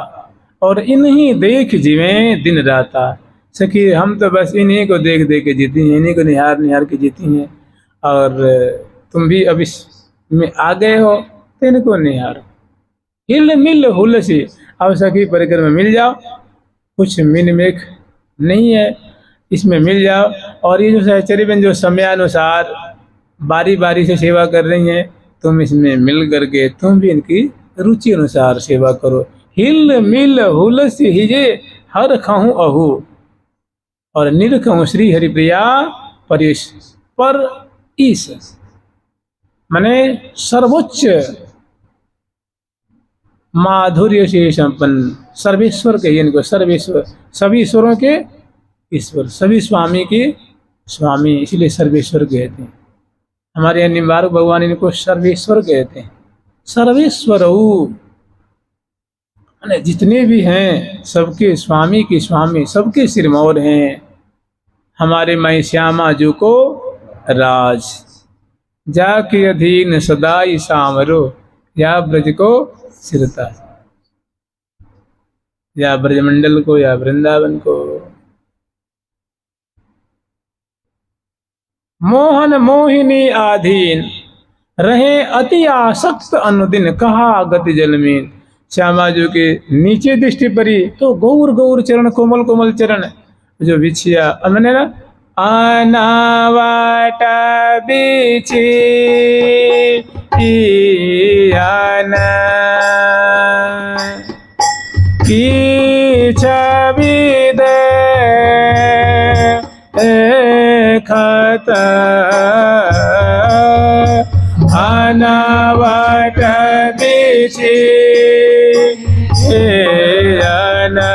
और इन्हीं देख जिवें दिन राता। सखी हम तो बस इन्हीं को देख देख के जीती हैं, इन्हीं को निहार निहार के जीती हैं, और तुम भी अब इस में आ गए हो तो इनको निहारो। हिल मिल हुलसी, अब सखी परिकर में मिल जाओ, कुछ मिन मेख नहीं है, इसमें मिल जाओ। और ये जो सहचरी बहन जो समयानुसार बारी बारी से सेवा कर रही हैं, तुम इसमें मिल करके तुम भी इनकी रुचि अनुसार सेवा करो। हिल मिल हुलसी हिजे हर खहूँ अहू, और निरखहूँ श्री हरिप्रिया परेश। पर ईश माने सर्वोच्च माधुर्य से संपन्न, सर्वेश्वर कहिए इनको, सर्वेश्वर, सभी ईश्वरों के ईश्वर, सभी स्वामी के स्वामी, इसलिए सर्वेश्वर कहते हैं। हमारे यहाँ निम्बारक भगवान इनको सर्वेश्वर कहते हैं। सर्वेश्वर जितने भी हैं सबके स्वामी के स्वामी, सबके सिरमौर हैं। हमारे माई श्यामा जी को राज, जाके अधीन सदाई सामरो, या ब्रज को सिरता, या ब्रजमंडल को, या वृंदावन को। मोहन मोहिनी आधीन रहे अति आसक्त अनुदिन, कहा गति जल में। श्यामा जी के नीचे दृष्टि पड़ी तो गौर गौर चरण, कोमल कोमल चरण जो बिछिया, मैंने ना अनावट बिछी आना की छवि देखत, अनावट बिछी आना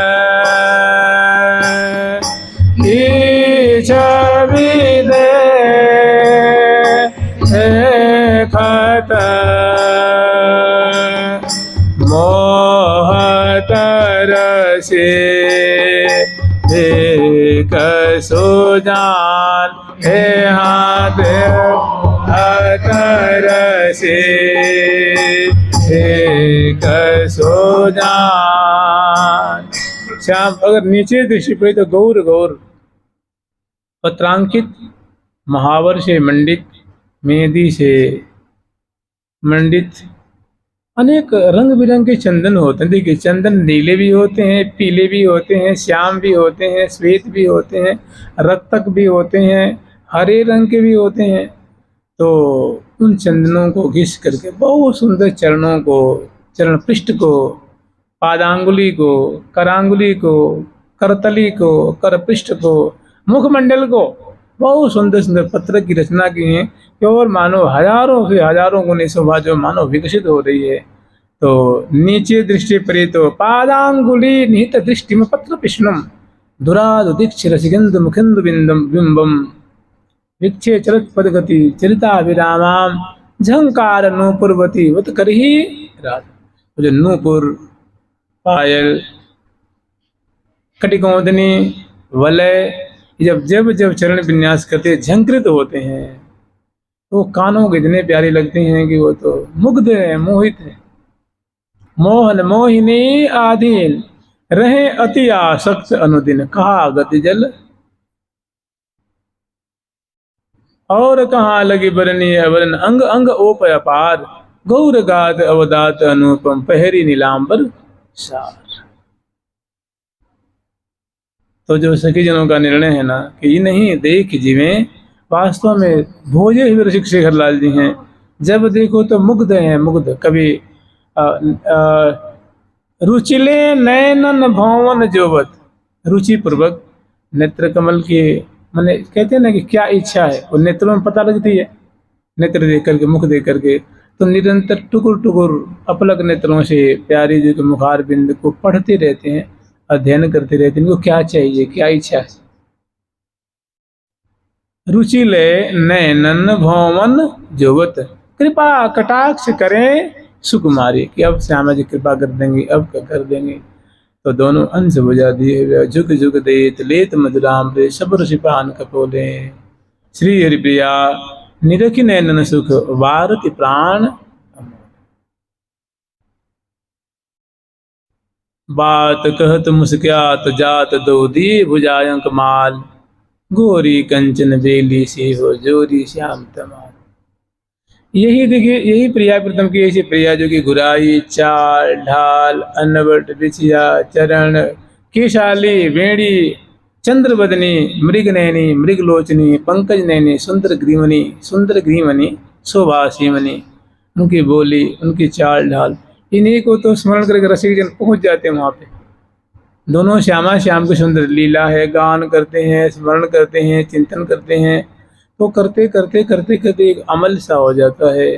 की छवि देखत, मोहत रसे एक सुजान, हे हाथ रसे एक सुजान। श्याम अगर नीचे दृष्टि पड़े तो गौर गौर, पत्रांकित, महावर से मंडित, मेहंदी से मंडित, अनेक रंग बिरंगे चंदन होते हैं। देखिए चंदन नीले भी होते हैं, पीले भी होते हैं, श्याम भी होते हैं, श्वेत भी होते हैं, रक्तक भी होते हैं, हरे रंग के भी होते हैं। तो उन चंदनों को घिस करके बहुत सुंदर चरणों को, चरण पृष्ठ को, पादांगुली को, करांगुली को, करतली को, कर पृष्ठ को, मुखमंडल को बहुत सुंदर सुंदर पत्र की रचना की है कि और मानो हजारों से हजारों गुने शोभा जो मानो विकसित हो रही है। तो नीचे दृष्टि परे तो पादांगुली निहित दृष्टि में पत्र पिष्णम दुराद दीक्ष रसिगंध मुखिंद बिंदम बिंबम विक्षे चरत पदगति चरिता विरामाम झंकार नूपुरवती वत करही रात। तो जो नूपुर, पायल, कटिकौंदनी, वलय जब जब जब चरण विन्यास करते झंकृत होते हैं तो कानों को इतने प्यारे लगते हैं कि वो तो मुग्ध है, मोहित है। मोहन मोहिनी आधीन रहे अति आसक्त अनुदिन कहा गति जल और कहाँ लगी बरनी अवरन अंग अंग ओप अपार गौर गात अवदात अनुपम पहरी नीलांबर सार। तो जो सखी जनों का निर्णय है ना कि ये नहीं देख जीवें, वास्तव में भोजे हुए ऋषिक शेखरलाल जी हैं। जब देखो तो मुग्ध हैं, मुग्ध। कभी रुचिले नयनन भवन जोवत, रुचि पूर्वक नेत्र कमल के माने कहते हैं ना कि क्या इच्छा है वो नेत्रों में पता लगती है। नेत्र देख करके, मुख देख करके तो निरंतर टुकुर टुकुर अपलक नेत्रों से प्यारी जी के मुखार बिंद को पढ़ते रहते हैं, अध्ययन करते रहते हैं। इनको क्या चाहिए, क्या इच्छा है। रुचिले नयनन भवन जोवत कृपा कटाक्ष करें सुकुमारी कि अब श्यामा जी कृपा कर देंगे, अब क्या कर देंगे। तो दोनों अंश बुझा दिए झुक झुक देत लेत मधुराम रे सब ऋषिपान कपोले श्री हरिप्रिया निरखि नयनन सुख वारति प्राण बात कहत मुस्क्यात जात दोदी भुजायंक माल गोरी कंचन बेली सी हो जोरी श्याम तमाल। यही देखिए, यही प्रिया प्रीतम की ऐसी प्रिया जो कि गुराई, चाल, ढाल, अन्नवट, बिछिया, चरण, केशाली, वेणी, चंद्रवदनी, मृगनयनी, मृगलोचनी, पंकज नयनी, सुंदर ग्रीवनी, शोभासीमनी। उनकी बोली, उनकी चाल ढाल, इन्हीं को तो स्मरण करके रसिक जन पहुंच जाते हैं वहाँ पे। दोनों श्यामा श्याम की सुंदर लीला है, गान करते हैं, स्मरण करते हैं, चिंतन करते हैं। तो करते करते करते करते एक अमल सा हो जाता है।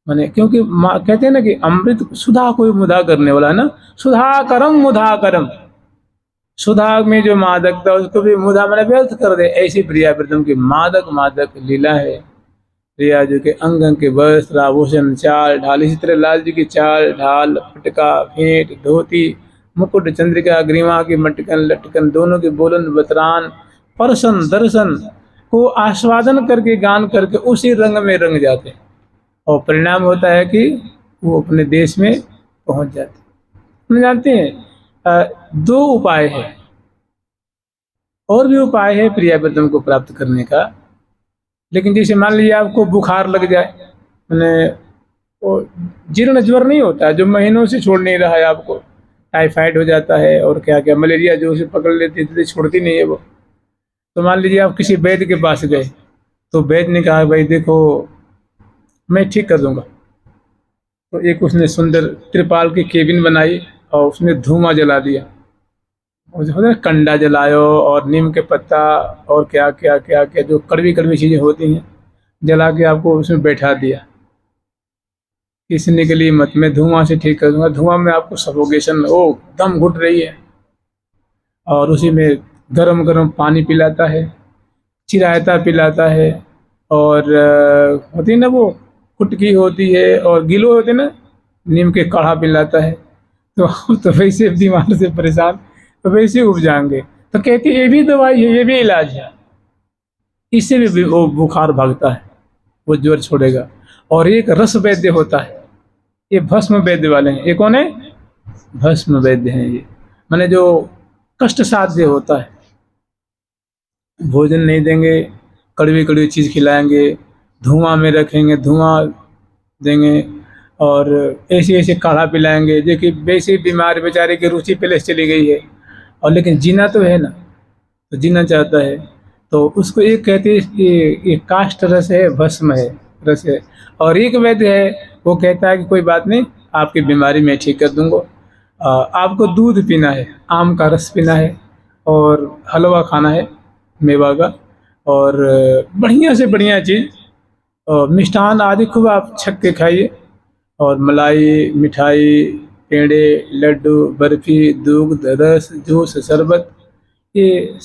माने क्योंकि कहते हैं ना कि अमृत सुधा कोई मुधा करने वाला है ना, सुधा करम मुधा करम। सुधा में जो मादकता उसको भी मुधा मैंने व्यर्थ कर दे, ऐसी प्रिया प्रीतम की मादक मादक लीला है। प्रिया जी के अंग अंग के वस्त्र आभूषण चाल ढाल, इसी तरह लाल जी की चाल ढाल, पटका, भेंट, धोती, मुकुट, चंद्रिका, ग्रीवा की मटकन लटकन, दोनों के बोलन बतरान, परसन दर्शन को आस्वादन करके गान करके उसी रंग में रंग जाते हैं। और परिणाम होता है कि वो अपने देश में पहुंच जाते हैं। जानते हैं दो उपाय है, और भी उपाय है प्रिया प्रीतम को प्राप्त करने का। लेकिन जैसे मान लीजिए आपको बुखार लग जाए, मैंने वो जीर्ण ज्वर नहीं होता है जो महीनों से छोड़ नहीं रहा है, आपको टाइफाइड हो जाता है और क्या क्या मलेरिया जो उसे पकड़ लेती है छोड़ती नहीं है वो। तो मान लीजिए आप किसी वैद्य के पास गए, तो वैद्य ने कहा भाई देखो मैं ठीक कर दूंगा। तो एक उसने सुंदर त्रिपाल की केबिन बनाई और उसमें धुआं जला दिया, कंडा जलायो और नीम के पत्ता और क्या क्या क्या क्या जो कड़वी कड़वी चीज़ें होती हैं जला के आपको उसमें बैठा दिया। किसने के लिए मत, मैं धुआं से ठीक कर दूंगा। धुआं में आपको सफोकेशन, ओ दम घुट रही है, और उसी में गरम गरम पानी पिलाता है, चिरायता पिलाता है, और होती है ना वो कुटकी होती है और गिलो होते ना, नीम के काढ़ा पिलाता है। तो वैसे बीमार से परेशान तो वैसे उब जाएंगे। तो कहती ये भी दवाई है, ये भी इलाज है, इससे भी वो बुखार भागता है, वो ज्वर छोड़ेगा। और एक रस वैद्य होता है, ये भस्म वैद्य वाले हैं। ये कौन है? भस्म वैद्य हैं ये, माने जो कष्ट साध्य होता है। भोजन नहीं देंगे, कड़वी कड़वी चीज़ खिलाएंगे, धुआं में रखेंगे, धुआं देंगे, और ऐसे ऐसे काढ़ा पिलाएंगे। देखिए वैसे बीमार बेचारे की रुचि पहले से चली गई है, और लेकिन जीना तो है ना, तो जीना चाहता है। तो उसको एक कहते हैं ये काष्ठ रस है, भस्म है, रस है। और एक वैद्य है, वो कहता है कि कोई बात नहीं, आपकी बीमारी मैं ठीक कर दूंगा। आपको दूध पीना है, आम का रस पीना है, और हलवा खाना है मेवा का, और बढ़िया से बढ़िया चीज़, और मिष्ठान आदि खूब आप छक के खाइए, और मलाई, मिठाई, पेड़े, लड्डू, बर्फी, दूध, रस, जूस, शरबत, ये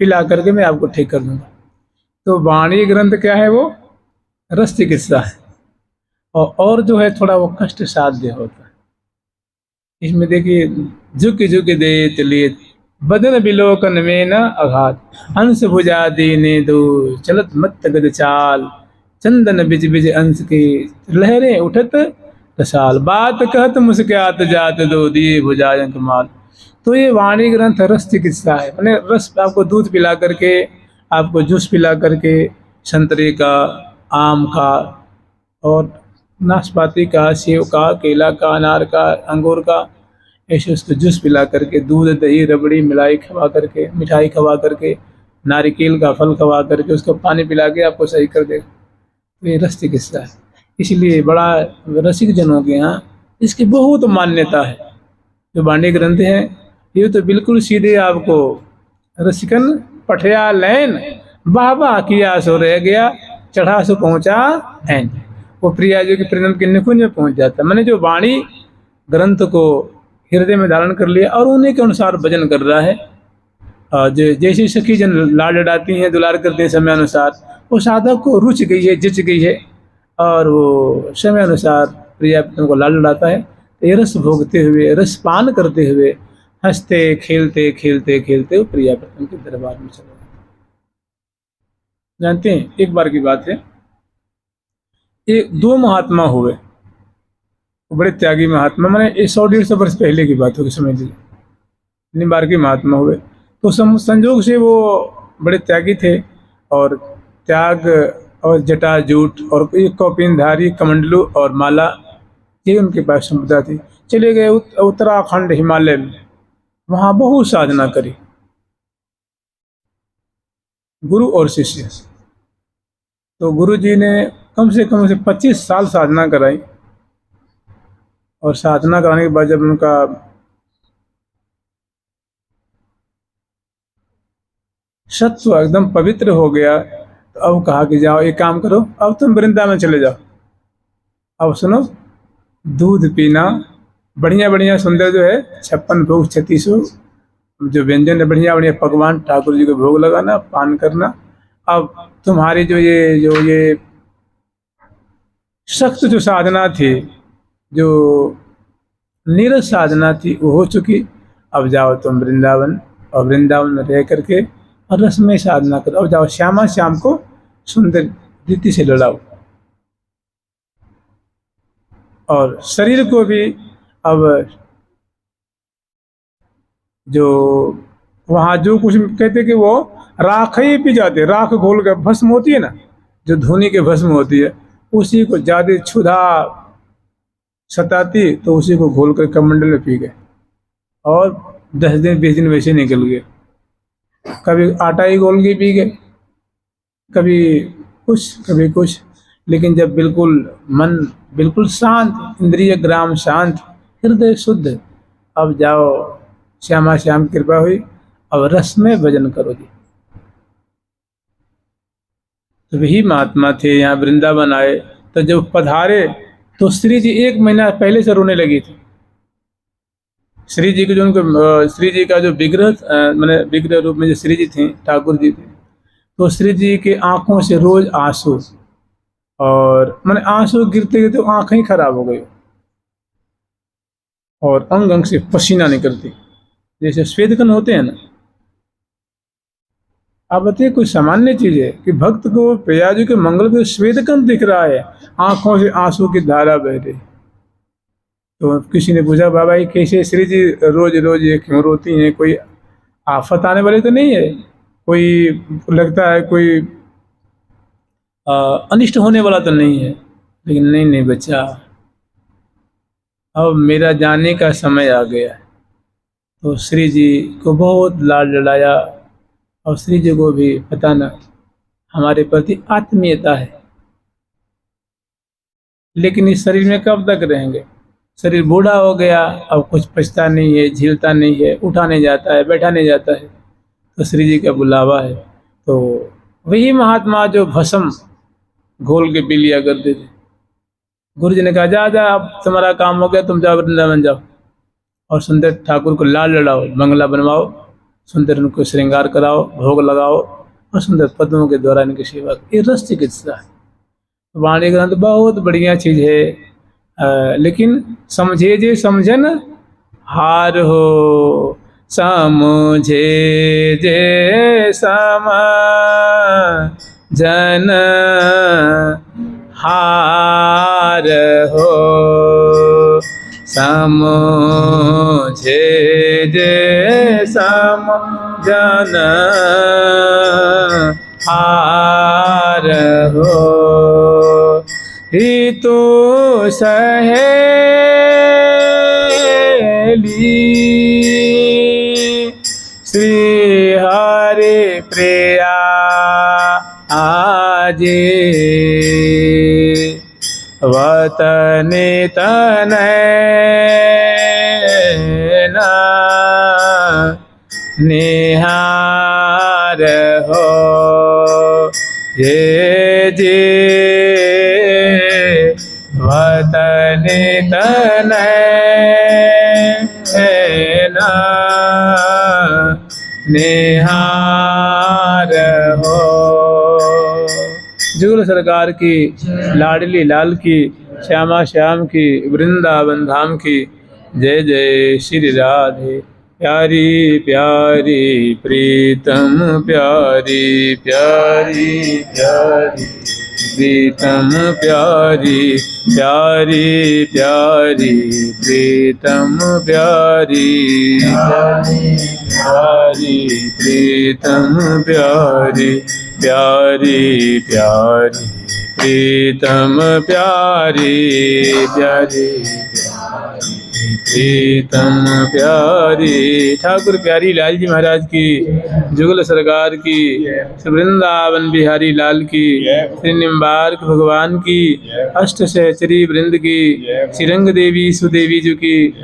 पिला करके मैं आपको ठीक कर दूंगा। तो वाणी ग्रंथ क्या है? वो रस चिकित्सा है, और जो है थोड़ा वो कष्ट साध्य होता है। इसमें देखिए, झुक झुक दे चलिए, बदन बिलोकन में न अघात, अंश भुजा दीने दो, चलत मत गद चाल, चंदन बिज बिज अंश की, लहरें उठत रसाल, बात कहत मुस्क्यात जात, दो दिए भुजायं कमाल। तो ये वाणी ग्रंथ रस चिकित्सा है, मैंने रस आपको दूध पिला करके, आपको जूस पिला करके, संतरे का, आम का, और नाशपाती का, सेब का, केला का, अनार का, अंगूर का, ऐसे उसको जूस पिला करके, दूध दही रबड़ी मिलाई खवा करके, मिठाई खवा करके, नारिकेल का फल खवा करके, उसको पानी पिला के आपको सही कर देगा। तो ये रस चिकित्सा है। इसलिए बड़ा रसिक जनों के यहाँ इसकी बहुत मान्यता है। जो वाणी ग्रंथ हैं, ये तो बिल्कुल सीधे आपको रसिकन पठया लैन, वाह वाह किया सो रह गया, चढ़ा सो पहुंचा ऐन, वो प्रिया जी के प्रेम के निकुंज में पहुंच जाता है। मैंने जो वाणी ग्रंथ को हृदय में धारण कर लिया और उन्हीं के अनुसार भजन कर रहा है, जैसी सखी जन लाड लडाती हैं, दुलार करते हैं समय अनुसार, वो साधक को रुच गई है, जिच गई है, और वो समय अनुसार प्रिया को लाड लड़ाता है। तो ये रस भोगते हुए, रस पान करते हुए, हंसते खेलते खेलते खेलते वो प्रिया पत्नी के दरबार में चले जाते। जानते हैं, एक बार की बात है, एक दो महात्मा हुए, बड़े त्यागी महात्मा, मैंने 100-150 वर्ष पहले की बात होगी, समझ लीजिए। निबार के महात्मा हुए, तो संजोग से वो बड़े त्यागी थे, और त्याग और जटाजूट और एक कौपिनधारी, कमंडलू और माला, ये उनके पास संपदा थी। चले गए उत्तराखंड हिमालय में, वहाँ बहुत साधना करी, गुरु और शिष्य। तो गुरु जी ने कम से 25 साल साधना कराई, और साधना कराने के बाद जब उनका सत्व एकदम पवित्र हो गया, तो अब कहा कि जाओ एक काम करो, अब तुम वृंदावन चले जाओ। अब सुनो, दूध पीना, बढ़िया बढ़िया सुंदर जो है 56 भोग 36 जो व्यंजन है, बढ़िया बढ़िया पकवान ठाकुर जी को भोग लगाना, पान करना। अब तुम्हारी जो ये सख्त जो साधना थी, जो नीरस साधना थी, वो हो चुकी। अब जाओ तुम वृंदावन, और वृंदावन में रह करके और रसमय साधना करो। अब जाओ श्यामा श्याम को सुंदर रीति से लड़ाओ, और शरीर को भी अब जो वहाँ जो कुछ कहते कि वो राख ही पी जाते, राख घोल कर भस्म होती है ना, जो धुनी के भस्म होती है, उसी को ज्यादा क्षुधा सताती, तो उसी को घोल कर कमंडल में पी गए, और 10 दिन 20 दिन वैसे निकल गए। कभी आटा ही घोल के पी गए, कभी कुछ। लेकिन जब बिल्कुल मन बिल्कुल शांत, इंद्रिय ग्राम शांत, हृदय शुद्ध, अब जाओ श्यामा श्याम कृपा हुई, अब रस में भजन करो जी। तो वही महात्मा थे, यहाँ वृंदावन आए, तो जब पधारे तो श्री जी 1 महीना पहले से रोने लगी थी। श्री जी के जो उनको श्री जी का जो विग्रह, मैंने विग्रह रूप में जो श्री जी थे, ठाकुर जी थे, तो श्री जी के आंखों से रोज आंसू, और मैंने आंसू गिरते गिरते आंखें ही खराब हो गई, और अंग अंग से पसीना निकलती, जैसे स्वेदकन होते हैं ना। आप बताइए, कोई सामान्य चीज है कि भक्त को प्रयाजू के मंगल को स्वेदकन दिख रहा है, आंखों से आंसू की धारा बह रही। तो किसी ने पूछा, बाबा ये कैसे श्री जी रोज रोज ये क्यों रोती हैं? कोई आफत आने वाली तो नहीं है? कोई लगता है कोई अनिष्ट होने वाला तो नहीं है? लेकिन नहीं बच्चा, अब मेरा जाने का समय आ गया। तो श्री जी को बहुत लाड लड़ाया और श्री जी को भी पता न हमारे प्रति आत्मीयता है, लेकिन इस शरीर में कब तक रहेंगे? शरीर बूढ़ा हो गया, अब कुछ पछता नहीं है, झीलता नहीं है, उठा नहीं जाता है, बैठा नहीं जाता है। तो श्री जी का बुलावा है। तो वही महात्मा जो भस्म घोल के पी लिया करते थे, गुरु जी ने कहा जा जा अब तुम्हारा काम हो गया, तुम जाओ वृंदावन जाओ और सुंदर ठाकुर को लाल लड़ाओ, बंगला बनवाओ, सुंदर उनको श्रृंगार कराओ, भोग लगाओ और सुंदर पद्मों के द्वारा इनकी सेवा। ये रस चिकित्सा है। वाणी ग्रंथ बहुत बढ़िया चीज है, लेकिन समझे जे समझन हार हो, समझे जे समझन हार हो, समझे जे समझन हार हो। ही तो सहेली श्री हरि प्रिया आजे, वतने तनैना निहार हो। ये जे वतने तनैना निहार हो। जुगल सरकार की, लाडली लाल की, श्यामा श्याम की, वृंदावन धाम की जय जय श्री राधे। प्यारी प्यारी प्रीतम प्यारी प्यारी प्यारी प्रीतम प्यारी प्यारी प्यारी प्रीतम प्यारी प्यारी प्रीतम प्यारी प्यारी प्यारी प्रीतम प्यारी प्यारी प्रीतम प्यारी। ठाकुर प्यारी लाल जी महाराज की, जुगल सरकार की, श्री वृंदावन बिहारी लाल की, श्री निम्बार्क भगवान की, अष्ट सहचरी वृंद की, श्री रंग देवी सुदेवी जी की।